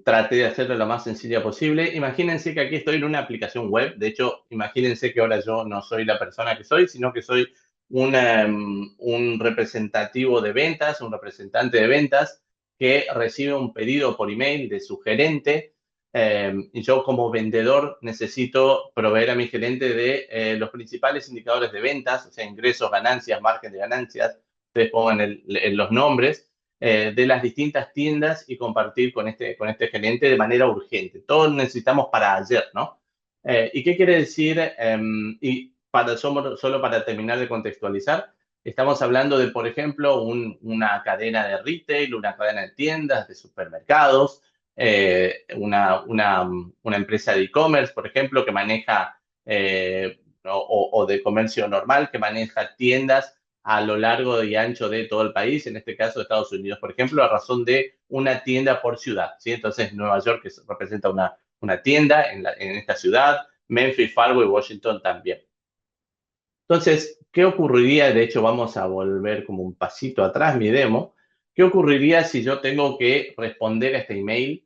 Traté de hacerlo lo más sencilla posible. Imagínense que aquí estoy en una aplicación web. De hecho, imagínense que ahora yo no soy la persona que soy, sino que soy un representativo de ventas, un representante de ventas que recibe un pedido por email de su gerente. Y yo como vendedor necesito proveer a mi gerente de los principales indicadores de ventas, o sea, ingresos, ganancias, margen de ganancias. Ustedes pongan los nombres de las distintas tiendas y compartir con este gerente de manera urgente. Todos necesitamos para ayer, ¿no? ¿Y qué quiere decir? Solo para terminar de contextualizar, estamos hablando de, por ejemplo, una cadena de retail, una cadena de tiendas, de supermercados, una empresa de e-commerce, por ejemplo, que maneja, o de comercio normal, que maneja tiendas a lo largo y ancho de todo el país, en este caso Estados Unidos, por ejemplo, a razón de una tienda por ciudad, ¿sí? Entonces, Nueva York que representa una tienda en esta ciudad, Memphis, Fargo y Washington también. Entonces, ¿qué ocurriría? De hecho, vamos a volver como un pasito atrás mi demo. ¿Qué ocurriría si yo tengo que responder a este email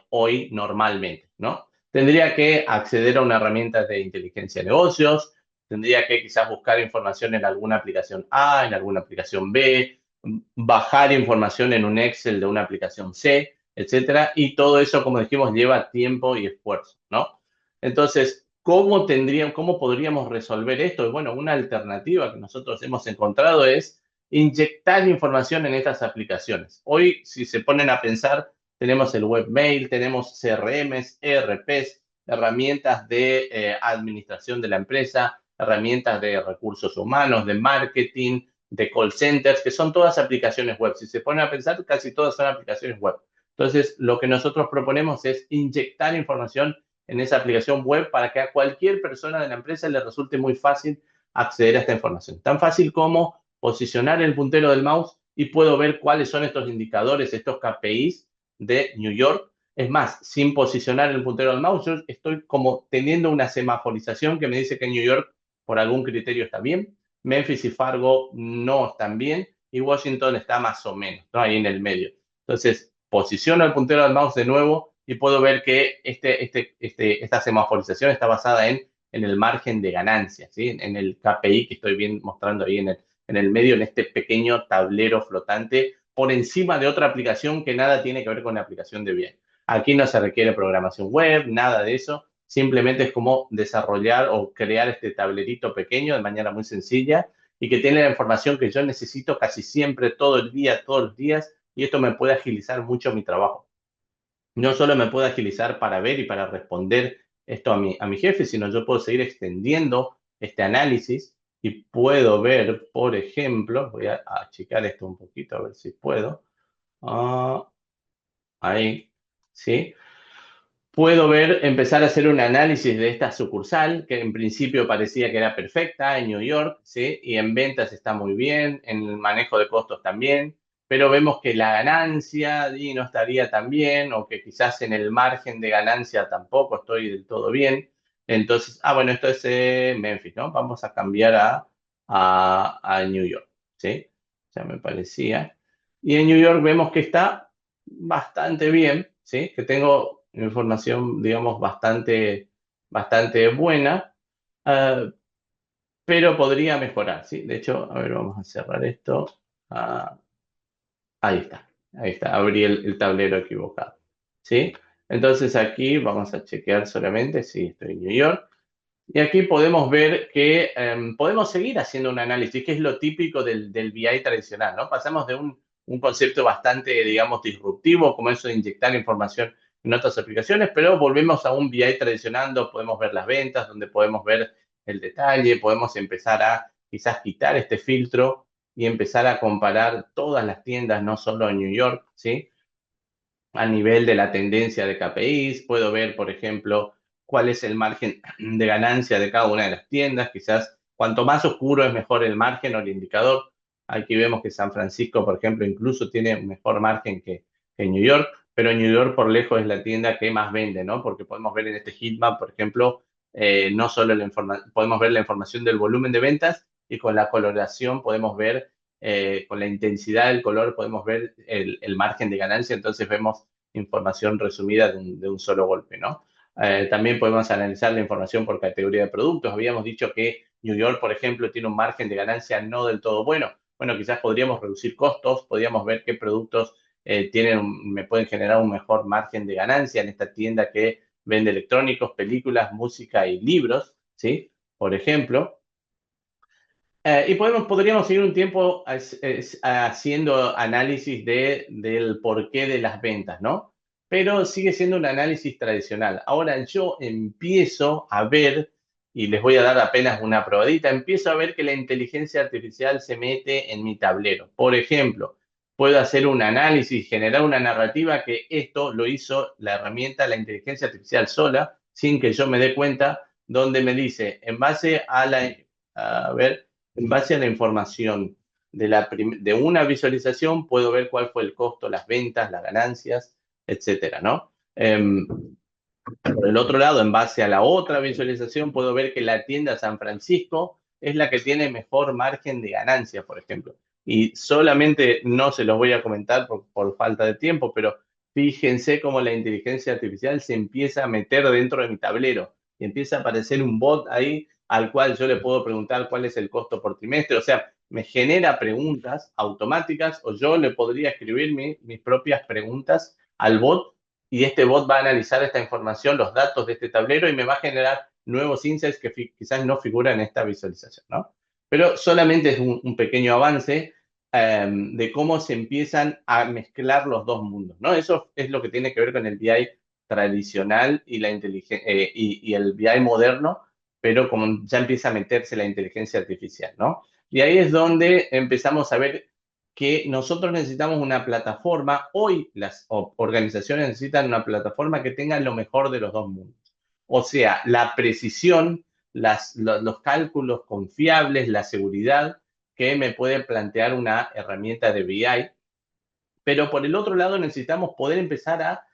hoy normalmente, ¿no? Tendría que acceder a una herramienta de inteligencia de negocios, tendría que quizás buscar información en alguna aplicación A, en alguna aplicación B, bajar información en un Excel de una aplicación C, etcétera, y todo eso, como dijimos, lleva tiempo y esfuerzo, ¿no? Entonces, ¿cómo podríamos resolver esto? Y bueno, una alternativa que nosotros hemos encontrado es inyectar información en estas aplicaciones. Hoy, si se ponen a pensar, tenemos el webmail, tenemos CRMs, ERPs, herramientas de administración de la empresa, herramientas de recursos humanos, de marketing, de call centers, que son todas aplicaciones web. Si se ponen a pensar, casi todas son aplicaciones web. Entonces, lo que nosotros proponemos es inyectar información en esa aplicación web para que a cualquier persona de la empresa le resulte muy fácil acceder a esta información. Tan fácil como posicionar el puntero del mouse y puedo ver cuáles son estos indicadores, estos KPIs de New York. Es más, sin posicionar el puntero del mouse, yo estoy como teniendo una semaforización que me dice que New York por algún criterio está bien, Memphis y Fargo no están bien y Washington está más o menos, ¿no? Ahí en el medio. Entonces, posiciono el puntero del mouse de nuevo y puedo ver que esta semaforización está basada en el margen de ganancia, ¿sí? En el KPI que estoy mostrando ahí en el medio, en este pequeño tablero flotante, por encima de otra aplicación que nada tiene que ver con la aplicación de BI. Aquí no se requiere programación web, nada de eso. Simplemente es como desarrollar o crear este tablerito pequeño de manera muy sencilla y que tiene la información que yo necesito casi siempre, todo el día, todos los días, y esto me puede agilizar mucho mi trabajo. No solo me puede agilizar para ver y para responder esto a mi jefe, sino yo puedo seguir extendiendo este análisis y puedo ver, por ejemplo, voy a achicar esto un poquito a ver si puedo. Ahí, ¿sí? Puedo empezar a hacer un análisis de esta sucursal, que en principio parecía que era perfecta en New York, ¿sí? Y en ventas está muy bien, en el manejo de costos también, pero vemos que la ganancia no estaría tan bien, o que quizás en el margen de ganancia tampoco estoy del todo bien. Entonces, bueno, esto es Memphis, ¿no? Vamos a cambiar a New York, ¿sí? Ya me parecía. Y en New York vemos que está bastante bien, ¿sí? Que tengo información, digamos, bastante buena, pero podría mejorar, ¿sí? De hecho, a ver, vamos a cerrar esto. Ahí está, abrí el tablero equivocado, ¿sí? Entonces aquí vamos a chequear solamente si estoy en New York. Y aquí podemos ver que podemos seguir haciendo un análisis, que es lo típico del BI tradicional, ¿no? Pasamos de un concepto bastante, digamos, disruptivo, como eso de inyectar información en otras aplicaciones, pero volvemos a un BI tradicional donde podemos ver las ventas, donde podemos ver el detalle, podemos empezar a quizás quitar este filtro y empezar a comparar todas las tiendas, no solo en New York, ¿sí? A nivel de la tendencia de KPIs, puedo ver, por ejemplo, cuál es el margen de ganancia de cada una de las tiendas. Quizás cuanto más oscuro es mejor el margen o el indicador. Aquí vemos que San Francisco, por ejemplo, incluso tiene un mejor margen que New York, pero New York por lejos es la tienda que más vende, ¿no? Porque podemos ver en este heatmap, por ejemplo, no solo podemos ver la información del volumen de ventas y con la coloración podemos ver, con la intensidad del color podemos ver el margen de ganancia, entonces vemos información resumida de un solo golpe, ¿no? También podemos analizar la información por categoría de productos. Habíamos dicho que New York, por ejemplo, tiene un margen de ganancia no del todo bueno. Bueno, quizás podríamos reducir costos, podríamos ver qué productos me pueden generar un mejor margen de ganancia en esta tienda que vende electrónicos, películas, música y libros, ¿sí? Por ejemplo. Y podríamos seguir un tiempo haciendo análisis del porqué de las ventas, ¿no? Pero sigue siendo un análisis tradicional. Ahora yo empiezo a ver, y les voy a dar apenas una probadita, empiezo a ver que la inteligencia artificial se mete en mi tablero. Por ejemplo, puedo hacer un análisis, generar una narrativa que esto lo hizo la herramienta, la inteligencia artificial sola, sin que yo me dé cuenta, donde me dice, en base a en base a la información de una visualización, puedo ver cuál fue el costo, las ventas, las ganancias, etcétera, ¿no? Por el otro lado, en base a la otra visualización, puedo ver que la tienda San Francisco es la que tiene mejor margen de ganancia, por ejemplo. Y solamente no se los voy a comentar por falta de tiempo, pero fíjense cómo la inteligencia artificial se empieza a meter dentro de mi tablero y empieza a aparecer un bot ahí al cual yo le puedo preguntar cuál es el costo por trimestre. O sea, me genera preguntas automáticas o yo le podría escribir mis propias preguntas al bot y este bot va a analizar esta información, los datos de este tablero y me va a generar nuevos insights que quizás no figuran en esta visualización, ¿no? Pero solamente es un pequeño avance de cómo se empiezan a mezclar los dos mundos, ¿no? Eso es lo que tiene que ver con el BI tradicional y y el BI moderno, pero como ya empieza a meterse la inteligencia artificial, ¿no? Y ahí es donde empezamos a ver que nosotros necesitamos una plataforma, hoy las organizaciones necesitan una plataforma que tenga lo mejor de los dos mundos. O sea, la precisión, los cálculos confiables, la seguridad que me puede plantear una herramienta de BI. Pero por el otro lado necesitamos poder empezar a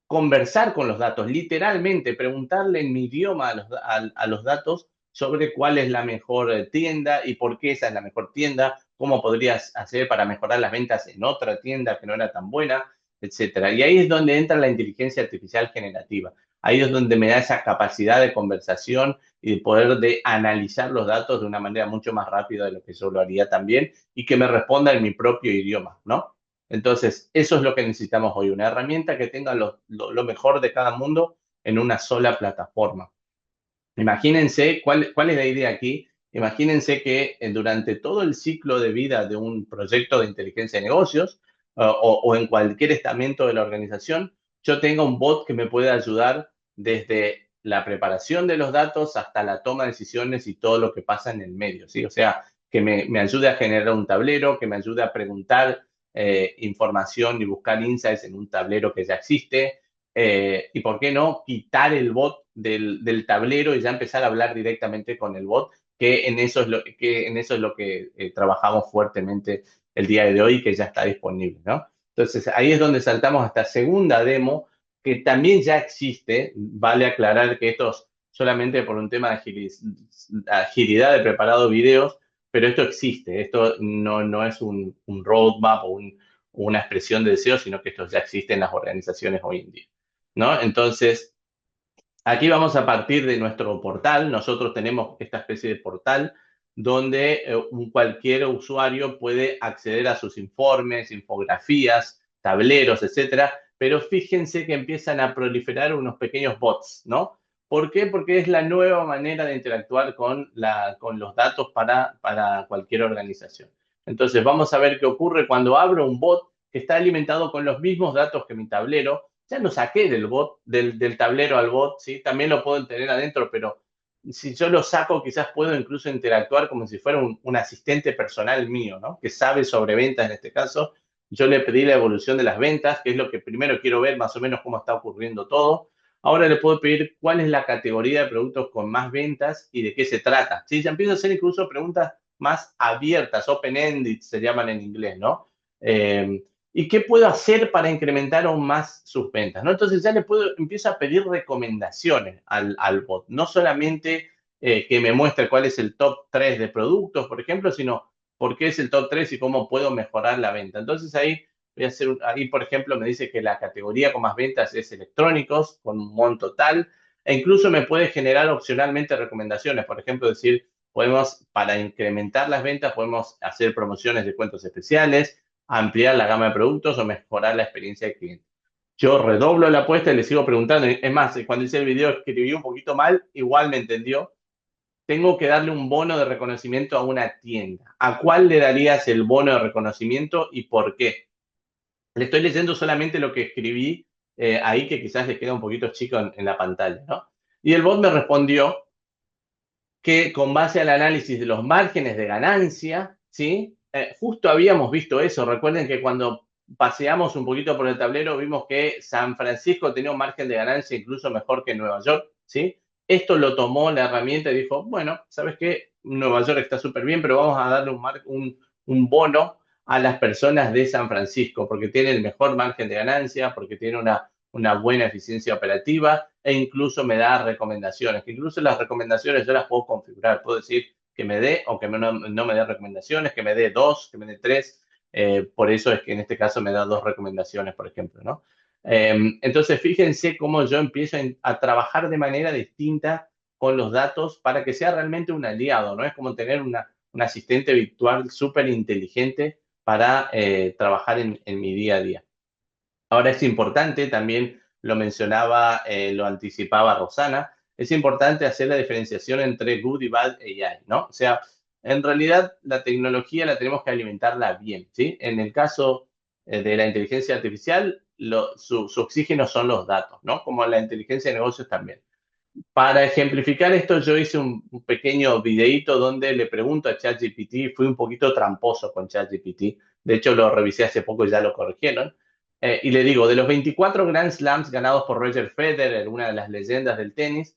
conversar con los datos, literalmente preguntarle en mi idioma a los datos sobre cuál es la mejor tienda y por qué esa es la mejor tienda, cómo podrías hacer para mejorar las ventas en otra tienda que no era tan buena, etcétera. Y ahí es donde entra la inteligencia artificial generativa. Ahí es donde me da esa capacidad de conversación y de poder de analizar los datos de una manera mucho más rápida de lo que yo lo haría también y que me responda en mi propio idioma, ¿no? Entonces, eso es lo que necesitamos hoy, una herramienta que tenga lo mejor de cada mundo en una sola plataforma. Imagínense, ¿cuál es la idea aquí? Imagínense que durante todo el ciclo de vida de un proyecto de inteligencia de negocios o en cualquier estamento de la organización, yo tenga un bot que me pueda ayudar desde la preparación de los datos hasta la toma de decisiones y todo lo que pasa en el medio, ¿sí? O sea, que me ayude a generar un tablero, que me ayude a preguntar información y buscar insights en un tablero que ya existe, y por qué no quitar el bot del tablero y ya empezar a hablar directamente con el bot, que en eso es lo que trabajamos fuertemente el día de hoy y que ya está disponible, ¿no? Entonces, ahí es donde saltamos a esta segunda demo, que también ya existe. Vale aclarar que esto es solamente por un tema de agilidad de preparado videos, pero esto existe. Esto no es un roadmap o una expresión de deseo, sino que esto ya existe en las organizaciones hoy en día, ¿no? Entonces, aquí vamos a partir de nuestro portal. Nosotros tenemos esta especie de portal donde cualquier usuario puede acceder a sus informes, infografías, tableros, etcétera. Pero fíjense que empiezan a proliferar unos pequeños bots, ¿no? ¿Por qué? Porque es la nueva manera de interactuar con los datos para cualquier organización. Entonces, vamos a ver qué ocurre cuando abro un bot que está alimentado con los mismos datos que mi tablero. Ya lo saqué del bot, del tablero al bot, ¿sí? También lo puedo tener adentro, pero si yo lo saco, quizás puedo incluso interactuar como si fuera un asistente personal mío, ¿no? Que sabe sobre ventas en este caso. Yo le pedí la evolución de las ventas, que es lo que primero quiero ver, más o menos cómo está ocurriendo todo. Ahora le puedo pedir cuál es la categoría de productos con más ventas y de qué se trata. ¿Sí? Ya empiezo a hacer incluso preguntas más abiertas, open-ended se llaman en inglés, ¿no? ¿Y qué puedo hacer para incrementar aún más sus ventas? ¿No? Entonces ya empiezo a pedir recomendaciones al bot. No solamente que me muestre cuál es el top 3 de productos, por ejemplo, sino por qué es el top 3 y cómo puedo mejorar la venta. Entonces ahí por ejemplo, me dice que la categoría con más ventas es electrónicos, con un monto tal, e incluso me puede generar opcionalmente recomendaciones. Por ejemplo, decir, para incrementar las ventas, podemos hacer promociones de cuentos especiales, ampliar la gama de productos o mejorar la experiencia del cliente. Yo redoblo la apuesta y le sigo preguntando. Es más, cuando hice el video escribí un poquito mal, igual me entendió. Tengo que darle un bono de reconocimiento a una tienda. ¿A cuál le darías el bono de reconocimiento y por qué? Le estoy leyendo solamente lo que escribí ahí, que quizás le queda un poquito chico en la pantalla, ¿no? Y el bot me respondió que con base al análisis de los márgenes de ganancia, ¿sí? Justo habíamos visto eso. Recuerden que cuando paseamos un poquito por el tablero vimos que San Francisco tenía un margen de ganancia incluso mejor que Nueva York, ¿sí? Esto lo tomó la herramienta y dijo, bueno, ¿sabes qué? Nueva York está súper bien, pero vamos a darle un bono a las personas de San Francisco porque tiene el mejor margen de ganancia, porque tiene una buena eficiencia operativa e incluso me da recomendaciones, que incluso las recomendaciones yo las puedo configurar, puedo decir que me dé o que no me dé recomendaciones, que me dé 2, que me dé 3, por eso es que en este caso me da 2 recomendaciones, por ejemplo, ¿no? Entonces, fíjense cómo yo empiezo a trabajar de manera distinta con los datos para que sea realmente un aliado, ¿no? Es como tener un asistente virtual súper inteligente para trabajar en mi día a día. Ahora es importante, también lo mencionaba, lo anticipaba Rosana, es importante hacer la diferenciación entre good y bad AI, ¿no? O sea, en realidad la tecnología la tenemos que alimentarla bien, ¿sí? En el caso de la inteligencia artificial, su oxígeno son los datos, ¿no? Como la inteligencia de negocios también. Para ejemplificar esto, yo hice un pequeño videíto donde le pregunto a ChatGPT, fui un poquito tramposo con ChatGPT, de hecho lo revisé hace poco y ya lo corrigieron, y le digo, de los 24 Grand Slams ganados por Roger Federer, una de las leyendas del tenis,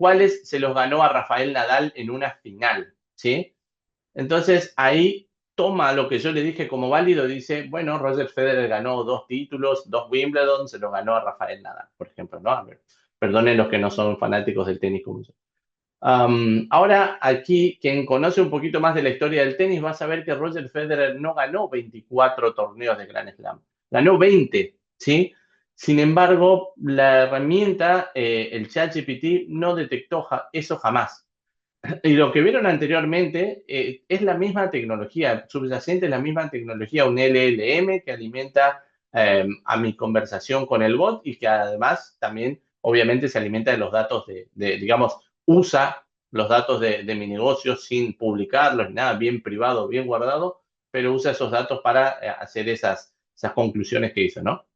cuáles se los ganó a Rafael Nadal en una final, ¿sí? Entonces ahí toma lo que yo le dije como válido, dice, bueno, Roger Federer ganó 2 títulos, 2 Wimbledon, se lo ganó a Rafael Nadal, por ejemplo, ¿no? A ver, perdonen los que no son fanáticos del tenis como yo. Ahora, aquí, quien conoce un poquito más de la historia del tenis va a saber que Roger Federer no ganó 24 torneos de Grand Slam, ganó 20, ¿sí? Sin embargo, la herramienta, el ChatGPT, no detectó eso jamás. Y lo que vieron anteriormente es la misma tecnología, subyacente es la misma tecnología, un LLM que alimenta a mi conversación con el bot y que además también obviamente se alimenta de los datos digamos, usa los datos de mi negocio sin publicarlos, ni nada, bien privado, bien guardado, pero usa esos datos para hacer esas conclusiones que hizo, ¿no?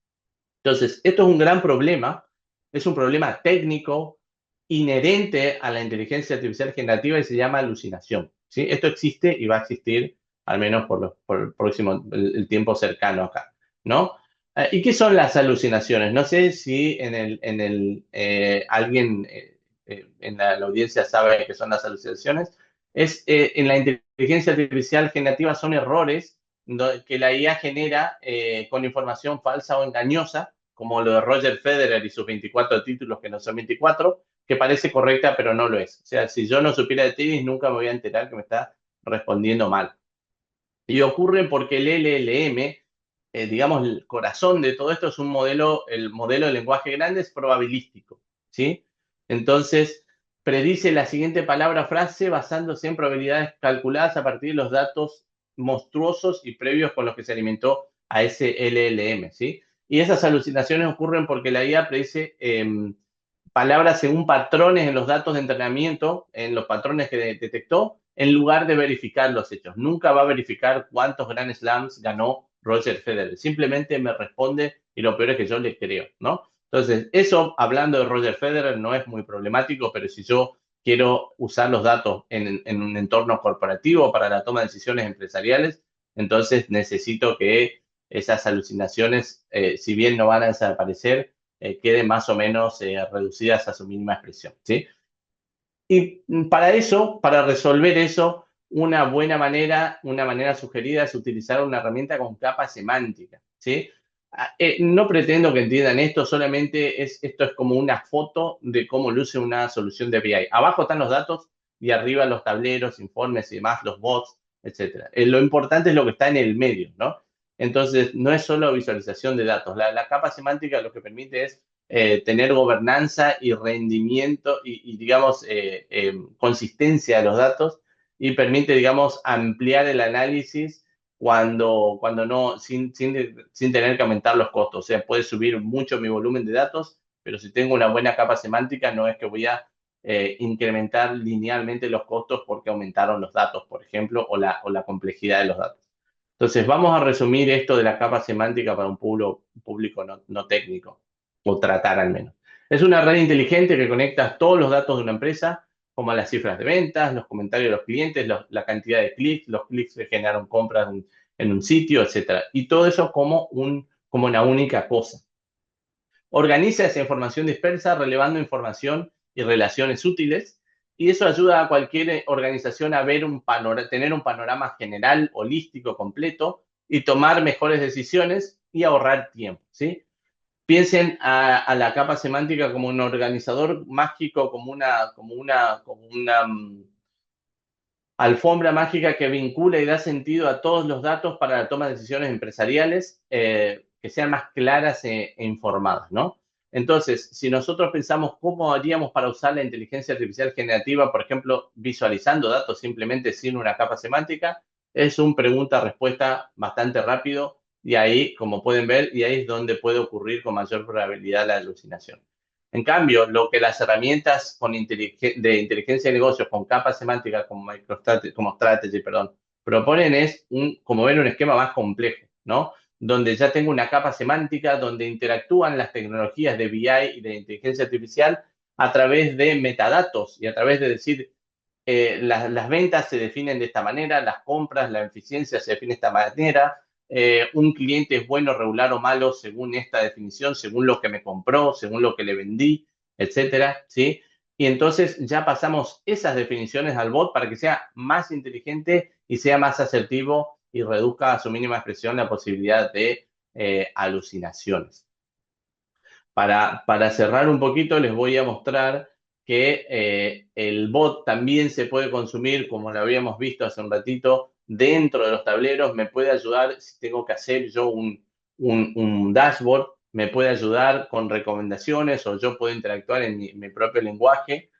Entonces, esto es un gran problema, es un problema técnico inherente a la inteligencia artificial generativa y se llama alucinación, ¿sí? Esto existe y va a existir al menos por el próximo, el tiempo cercano acá, ¿no? ¿Y qué son las alucinaciones? No sé si alguien en la audiencia sabe qué son las alucinaciones. En la inteligencia artificial generativa son errores que la IA genera con información falsa o engañosa, como lo de Roger Federer y sus 24 títulos que no son 24, que parece correcta pero no lo es. O sea, si yo no supiera de tenis, nunca me voy a enterar que me está respondiendo mal. Y ocurre porque el LLM, digamos, el corazón de todo esto es el modelo de lenguaje grande es probabilístico, ¿sí? Entonces, predice la siguiente palabra o frase basándose en probabilidades calculadas a partir de los datos monstruosos y previos con los que se alimentó a ese LLM, ¿sí? Y esas alucinaciones ocurren porque la IA predice palabras según patrones en los datos de entrenamiento, en los patrones que detectó, en lugar de verificar los hechos. Nunca va a verificar cuántos Grand Slams ganó Roger Federer. Simplemente me responde y lo peor es que yo le creo, ¿no? Entonces, eso, hablando de Roger Federer, no es muy problemático, pero si yo quiero usar los datos en un entorno corporativo para la toma de decisiones empresariales, entonces necesito que esas alucinaciones, si bien no van a desaparecer, queden más o menos reducidas a su mínima expresión, ¿sí? Y para eso, para resolver eso, una manera sugerida es utilizar una herramienta con capa semántica, ¿sí? No pretendo que entiendan esto, solamente esto es como una foto de cómo luce una solución de BI. Abajo están los datos y arriba los tableros, informes y demás, los bots, etc. Lo importante es lo que está en el medio, ¿no? Entonces, no es solo visualización de datos. La capa semántica lo que permite es tener gobernanza y rendimiento y digamos, consistencia de los datos y permite, digamos, ampliar el análisis cuando no, sin tener que aumentar los costos. O sea, puede subir mucho mi volumen de datos, pero si tengo una buena capa semántica, no es que voy a incrementar linealmente los costos porque aumentaron los datos, por ejemplo, o la complejidad de los datos. Entonces, vamos a resumir esto de la capa semántica para un público no técnico, o tratar al menos. Es una red inteligente que conecta todos los datos de una empresa, como las cifras de ventas, los comentarios de los clientes, la cantidad de clics, los clics que generaron compras en un sitio, etc. Y todo eso como una única cosa. Organiza esa información dispersa, relevando información y relaciones útiles, y eso ayuda a cualquier organización a ver tener un panorama general, holístico, completo, y tomar mejores decisiones y ahorrar tiempo, ¿sí? Piensen a la capa semántica como un organizador mágico, como una alfombra mágica que vincula y da sentido a todos los datos para la toma de decisiones empresariales que sean más claras e informadas, ¿no? Entonces, si nosotros pensamos cómo haríamos para usar la inteligencia artificial generativa, por ejemplo, visualizando datos simplemente sin una capa semántica, es un pregunta-respuesta bastante rápido y ahí, como pueden ver, y ahí es donde puede ocurrir con mayor probabilidad la alucinación. En cambio, lo que las herramientas de inteligencia de negocios con capas semánticas como Strategy, proponen es, como ven, un esquema más complejo, ¿no? Donde ya tengo una capa semántica donde interactúan las tecnologías de BI y de inteligencia artificial a través de metadatos y a través de decir, las ventas se definen de esta manera, las compras, la eficiencia se define de esta manera, un cliente es bueno, regular o malo según esta definición, según lo que me compró, según lo que le vendí, etcétera, ¿sí? y entonces ya pasamos esas definiciones al bot para que sea más inteligente y sea más asertivo y reduzca a su mínima expresión la posibilidad de alucinaciones. Para cerrar un poquito, les voy a mostrar que el bot también se puede consumir, como lo habíamos visto hace un ratito, dentro de los tableros. Me puede ayudar si tengo que hacer yo un dashboard, me puede ayudar con recomendaciones o yo puedo interactuar en mi propio lenguaje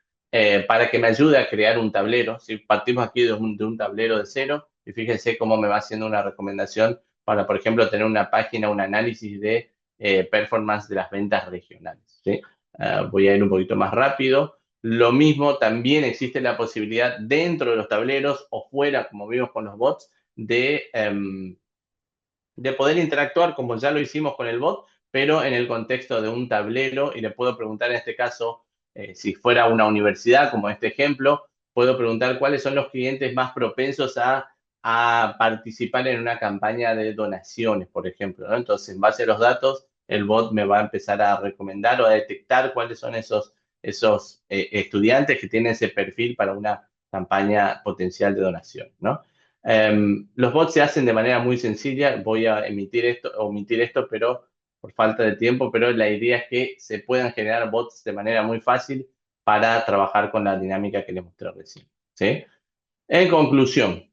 para que me ayude a crear un tablero. Si partimos aquí de un tablero de cero, y fíjense cómo me va haciendo una recomendación para, por ejemplo, tener una página, un análisis de performance de las ventas regionales. ¿Sí? Voy a ir un poquito más rápido. Lo mismo, también existe la posibilidad dentro de los tableros o fuera, como vimos con los bots, de poder interactuar como ya lo hicimos con el bot, pero en el contexto de un tablero, y le puedo preguntar en este caso, si fuera una universidad, como este ejemplo, puedo preguntar cuáles son los clientes más propensos a participar en una campaña de donaciones, por ejemplo, ¿no? Entonces, en base a los datos, el bot me va a empezar a recomendar o a detectar cuáles son esos estudiantes que tienen ese perfil para una campaña potencial de donación, ¿no? Los bots se hacen de manera muy sencilla. Voy a omitir esto, pero por falta de tiempo, pero la idea es que se puedan generar bots de manera muy fácil para trabajar con la dinámica que les mostré recién. ¿Sí? En conclusión,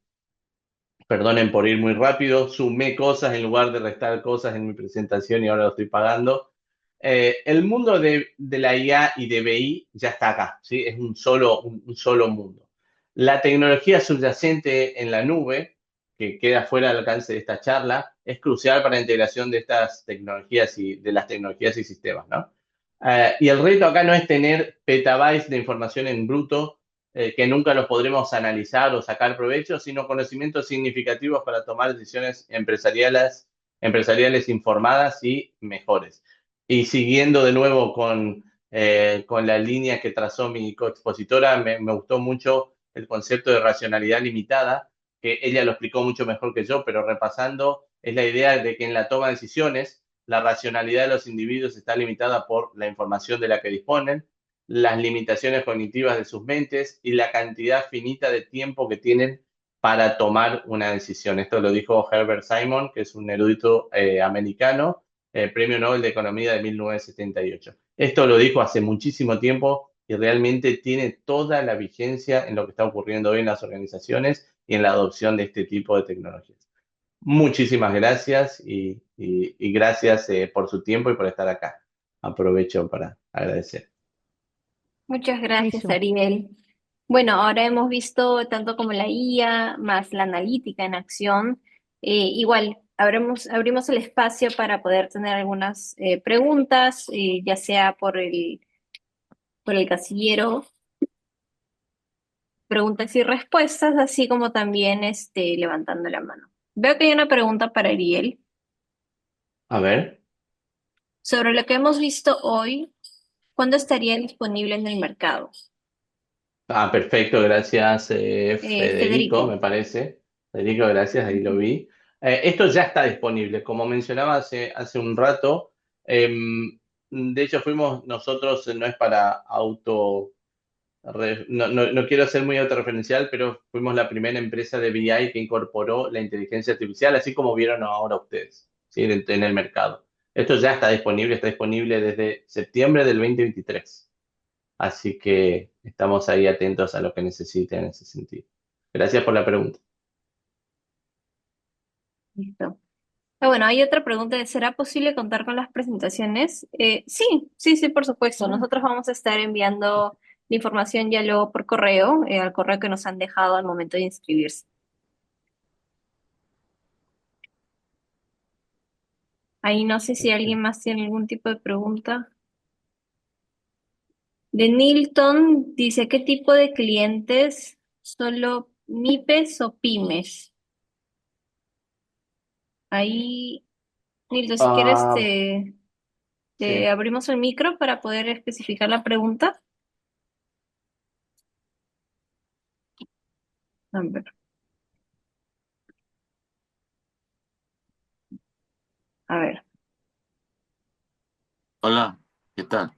perdonen por ir muy rápido, sumé cosas en lugar de restar cosas en mi presentación y ahora lo estoy pagando. El mundo de la IA y de BI ya está acá, ¿sí? Es un solo mundo. La tecnología subyacente en la nube, que queda fuera del alcance de esta charla, es crucial para la integración de estas tecnologías y de las tecnologías y sistemas, ¿no? Y el reto acá no es tener petabytes de información en bruto que nunca los podremos analizar o sacar provecho, sino conocimientos significativos para tomar decisiones empresariales informadas y mejores. Y siguiendo de nuevo con la línea que trazó mi coexpositora, me gustó mucho el concepto de racionalidad limitada, que ella lo explicó mucho mejor que yo, pero repasando, es la idea de que en la toma de decisiones, la racionalidad de los individuos está limitada por la información de la que disponen, las limitaciones cognitivas de sus mentes y la cantidad finita de tiempo que tienen para tomar una decisión. Esto lo dijo Herbert Simon, que es un erudito americano, Premio Nobel de Economía de 1978. Esto lo dijo hace muchísimo tiempo y realmente tiene toda la vigencia en lo que está ocurriendo hoy en las organizaciones y en la adopción de este tipo de tecnologías. Muchísimas gracias y gracias por su tiempo y por estar acá. Aprovecho para agradecer. Muchas gracias, Buenísimo. Ariel. Bueno, ahora hemos visto tanto como la IA más la analítica en acción. Igual, abrimos el espacio para poder tener algunas preguntas, ya sea por el casillero, preguntas y respuestas, así como también levantando la mano. Veo que hay una pregunta para Ariel. A ver. Sobre lo que hemos visto hoy, ¿cuándo estaría disponible en el mercado? Perfecto, gracias Federico, Federico. me parece. Federico, gracias, ahí lo vi. Esto ya está disponible, como mencionaba hace un rato. De hecho, fuimos nosotros, no es para no quiero ser muy autorreferencial, pero fuimos la primera empresa de BI que incorporó la inteligencia artificial, así como vieron ahora ustedes, ¿sí? En el mercado. Esto ya está disponible desde septiembre del 2023. Así que estamos ahí atentos a lo que necesiten en ese sentido. Gracias por la pregunta. Listo. Bueno, hay otra pregunta. ¿Será posible contar con las presentaciones? Sí, sí, sí, por supuesto. Nosotros vamos a estar enviando la información ya luego por correo, al correo que nos han dejado al momento de inscribirse. Ahí no sé si alguien más tiene algún tipo de pregunta. De Nilton dice, ¿qué tipo de clientes? ¿Solo MIPES o pymes? Ahí, Nilton, si quieres te Sí. abrimos el micro para poder especificar la pregunta. A ver. A ver. Hola, ¿qué tal?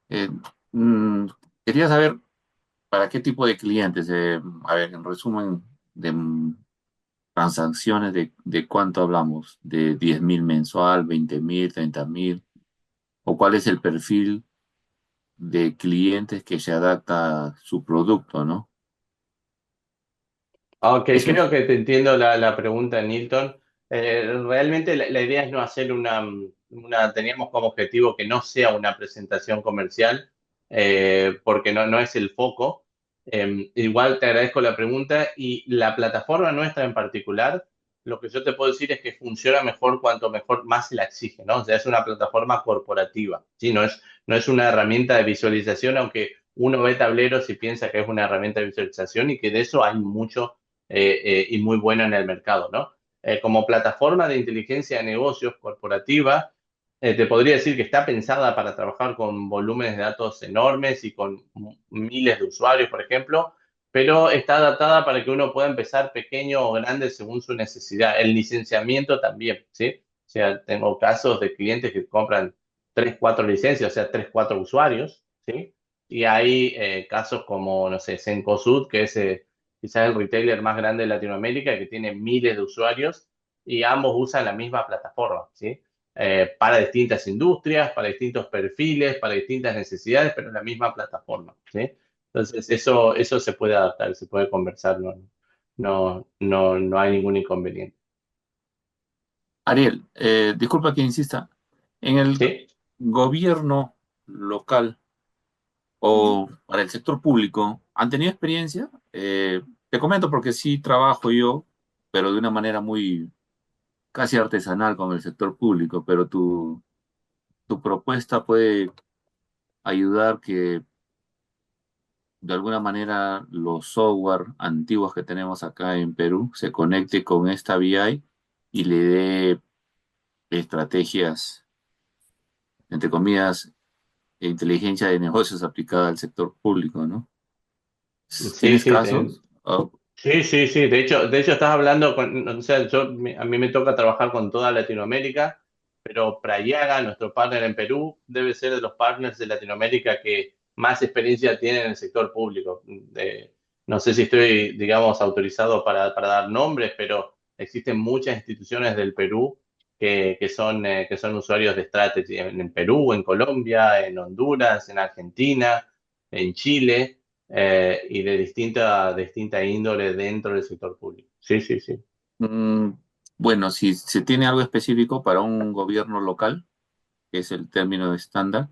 Eh, mm, Quería saber para qué tipo de clientes, a ver, en resumen, de transacciones de cuánto hablamos, de 10.000 mensual, 20.000, 30.000, o cuál es el perfil de clientes que se adapta a su producto, ¿no? Ok, Eso es. creo que te entiendo la pregunta, Nilton. Realmente la idea es no hacer teníamos como objetivo que no sea una presentación comercial, porque no es el foco. Igual te agradezco la pregunta y la plataforma nuestra en particular, lo que yo te puedo decir es que funciona mejor cuanto mejor más se la exige, ¿no? O sea, es una plataforma corporativa, ¿sí? No es una herramienta de visualización, aunque uno ve tableros y piensa que es una herramienta de visualización y que de eso hay mucho y muy buena en el mercado, ¿no? Como plataforma de inteligencia de negocios corporativa, te podría decir que está pensada para trabajar con volúmenes de datos enormes y con miles de usuarios, por ejemplo, pero está adaptada para que uno pueda empezar pequeño o grande según su necesidad. El licenciamiento también, ¿sí? O sea, tengo casos de clientes que compran 3 4 licencias, o sea, 3 4 usuarios, ¿sí? Y hay casos como, no sé, Cencosud, que es quizás el retailer más grande de Latinoamérica, que tiene miles de usuarios y ambos usan la misma plataforma, ¿sí? Para distintas industrias, para distintos perfiles, para distintas necesidades, pero en la misma plataforma, ¿sí? Entonces, eso se puede adaptar, se puede conversar, no hay ningún inconveniente, Ariel, disculpa que insista. En el ¿sí? gobierno local o para el sector público, ¿han tenido experiencia? Te comento porque sí trabajo yo, pero de una manera muy casi artesanal con el sector público, pero tu propuesta puede ayudar que de alguna manera los software antiguos que tenemos acá en Perú se conecte con esta VI y le dé estrategias, entre comillas, e inteligencia de negocios aplicada al sector público, ¿no? Sí, ¿Tienes sí, casos? Oh, sí, sí, sí. De hecho estás hablando o sea, a mí me toca trabajar con toda Latinoamérica, pero Prayaga, nuestro partner en Perú, debe ser de los partners de Latinoamérica que más experiencia tienen en el sector público. No sé si estoy, digamos, autorizado para dar nombres, pero existen muchas instituciones del Perú que son usuarios de Strategy en Perú, en Colombia, en Honduras, en Argentina, en Chile y de distinta índole dentro del sector público. Sí, sí, sí. mm, bueno, si se tiene algo específico para un gobierno local, que es el término estándar,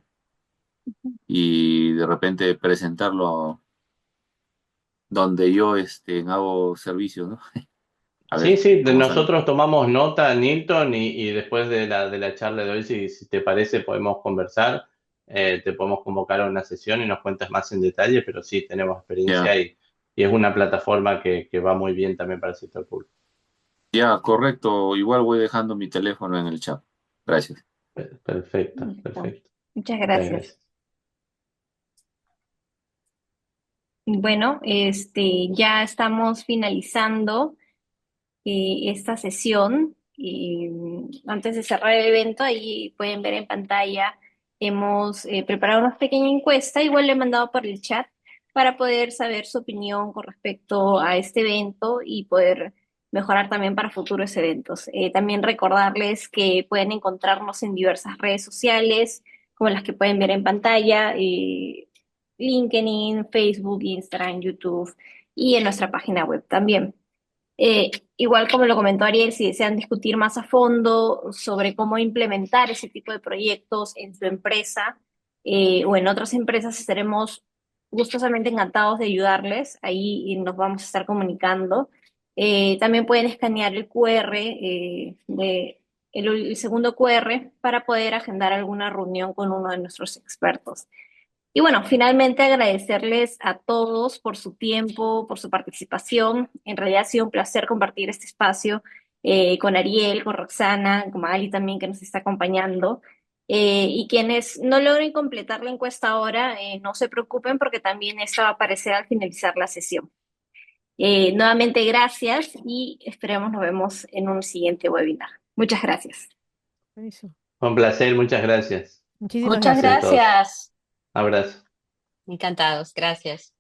y de repente presentarlo donde yo hago servicio, ¿no? A Sí, ver, sí, vamos a ver. nosotros tomamos nota, Nilton, y después de la charla de hoy, si te parece, podemos conversar, te podemos convocar a una sesión y nos cuentas más en detalle, pero sí, tenemos Ya, experiencia y es una plataforma que va muy bien también para el sector público. ya, correcto. Igual voy dejando mi teléfono en el chat. Gracias. Perfecto, Listo. perfecto. Muchas Muchas gracias. gracias. Bueno, ya estamos finalizando esta sesión. Y antes de cerrar el evento, ahí pueden ver en pantalla, hemos preparado una pequeña encuesta, igual le he mandado por el chat, para poder saber su opinión con respecto a este evento y poder mejorar también para futuros eventos. También recordarles que pueden encontrarnos en diversas redes sociales, como las que pueden ver en pantalla, LinkedIn, Facebook, Instagram, YouTube y en nuestra página web también. Igual como lo comentó Ariel, si desean discutir más a fondo sobre cómo implementar ese tipo de proyectos en su empresa o en otras empresas, estaremos gustosamente encantados de ayudarles. Ahí nos vamos a estar comunicando. También pueden escanear el QR, el segundo QR, para poder agendar alguna reunión con uno de nuestros expertos. Y bueno, finalmente agradecerles a todos por su tiempo, por su participación. En realidad ha sido un placer compartir este espacio con Ariel, con Roxana, con Magali también que nos está acompañando. Y quienes no logren completar la encuesta ahora, no se preocupen porque también esta va a aparecer al finalizar la sesión. Nuevamente gracias y esperemos nos vemos en un siguiente webinar. Muchas gracias. Eso. Un placer, muchas gracias. Muchísimas Muchas Gracias a gracias. todos. gracias. Abrazo. Encantados, gracias.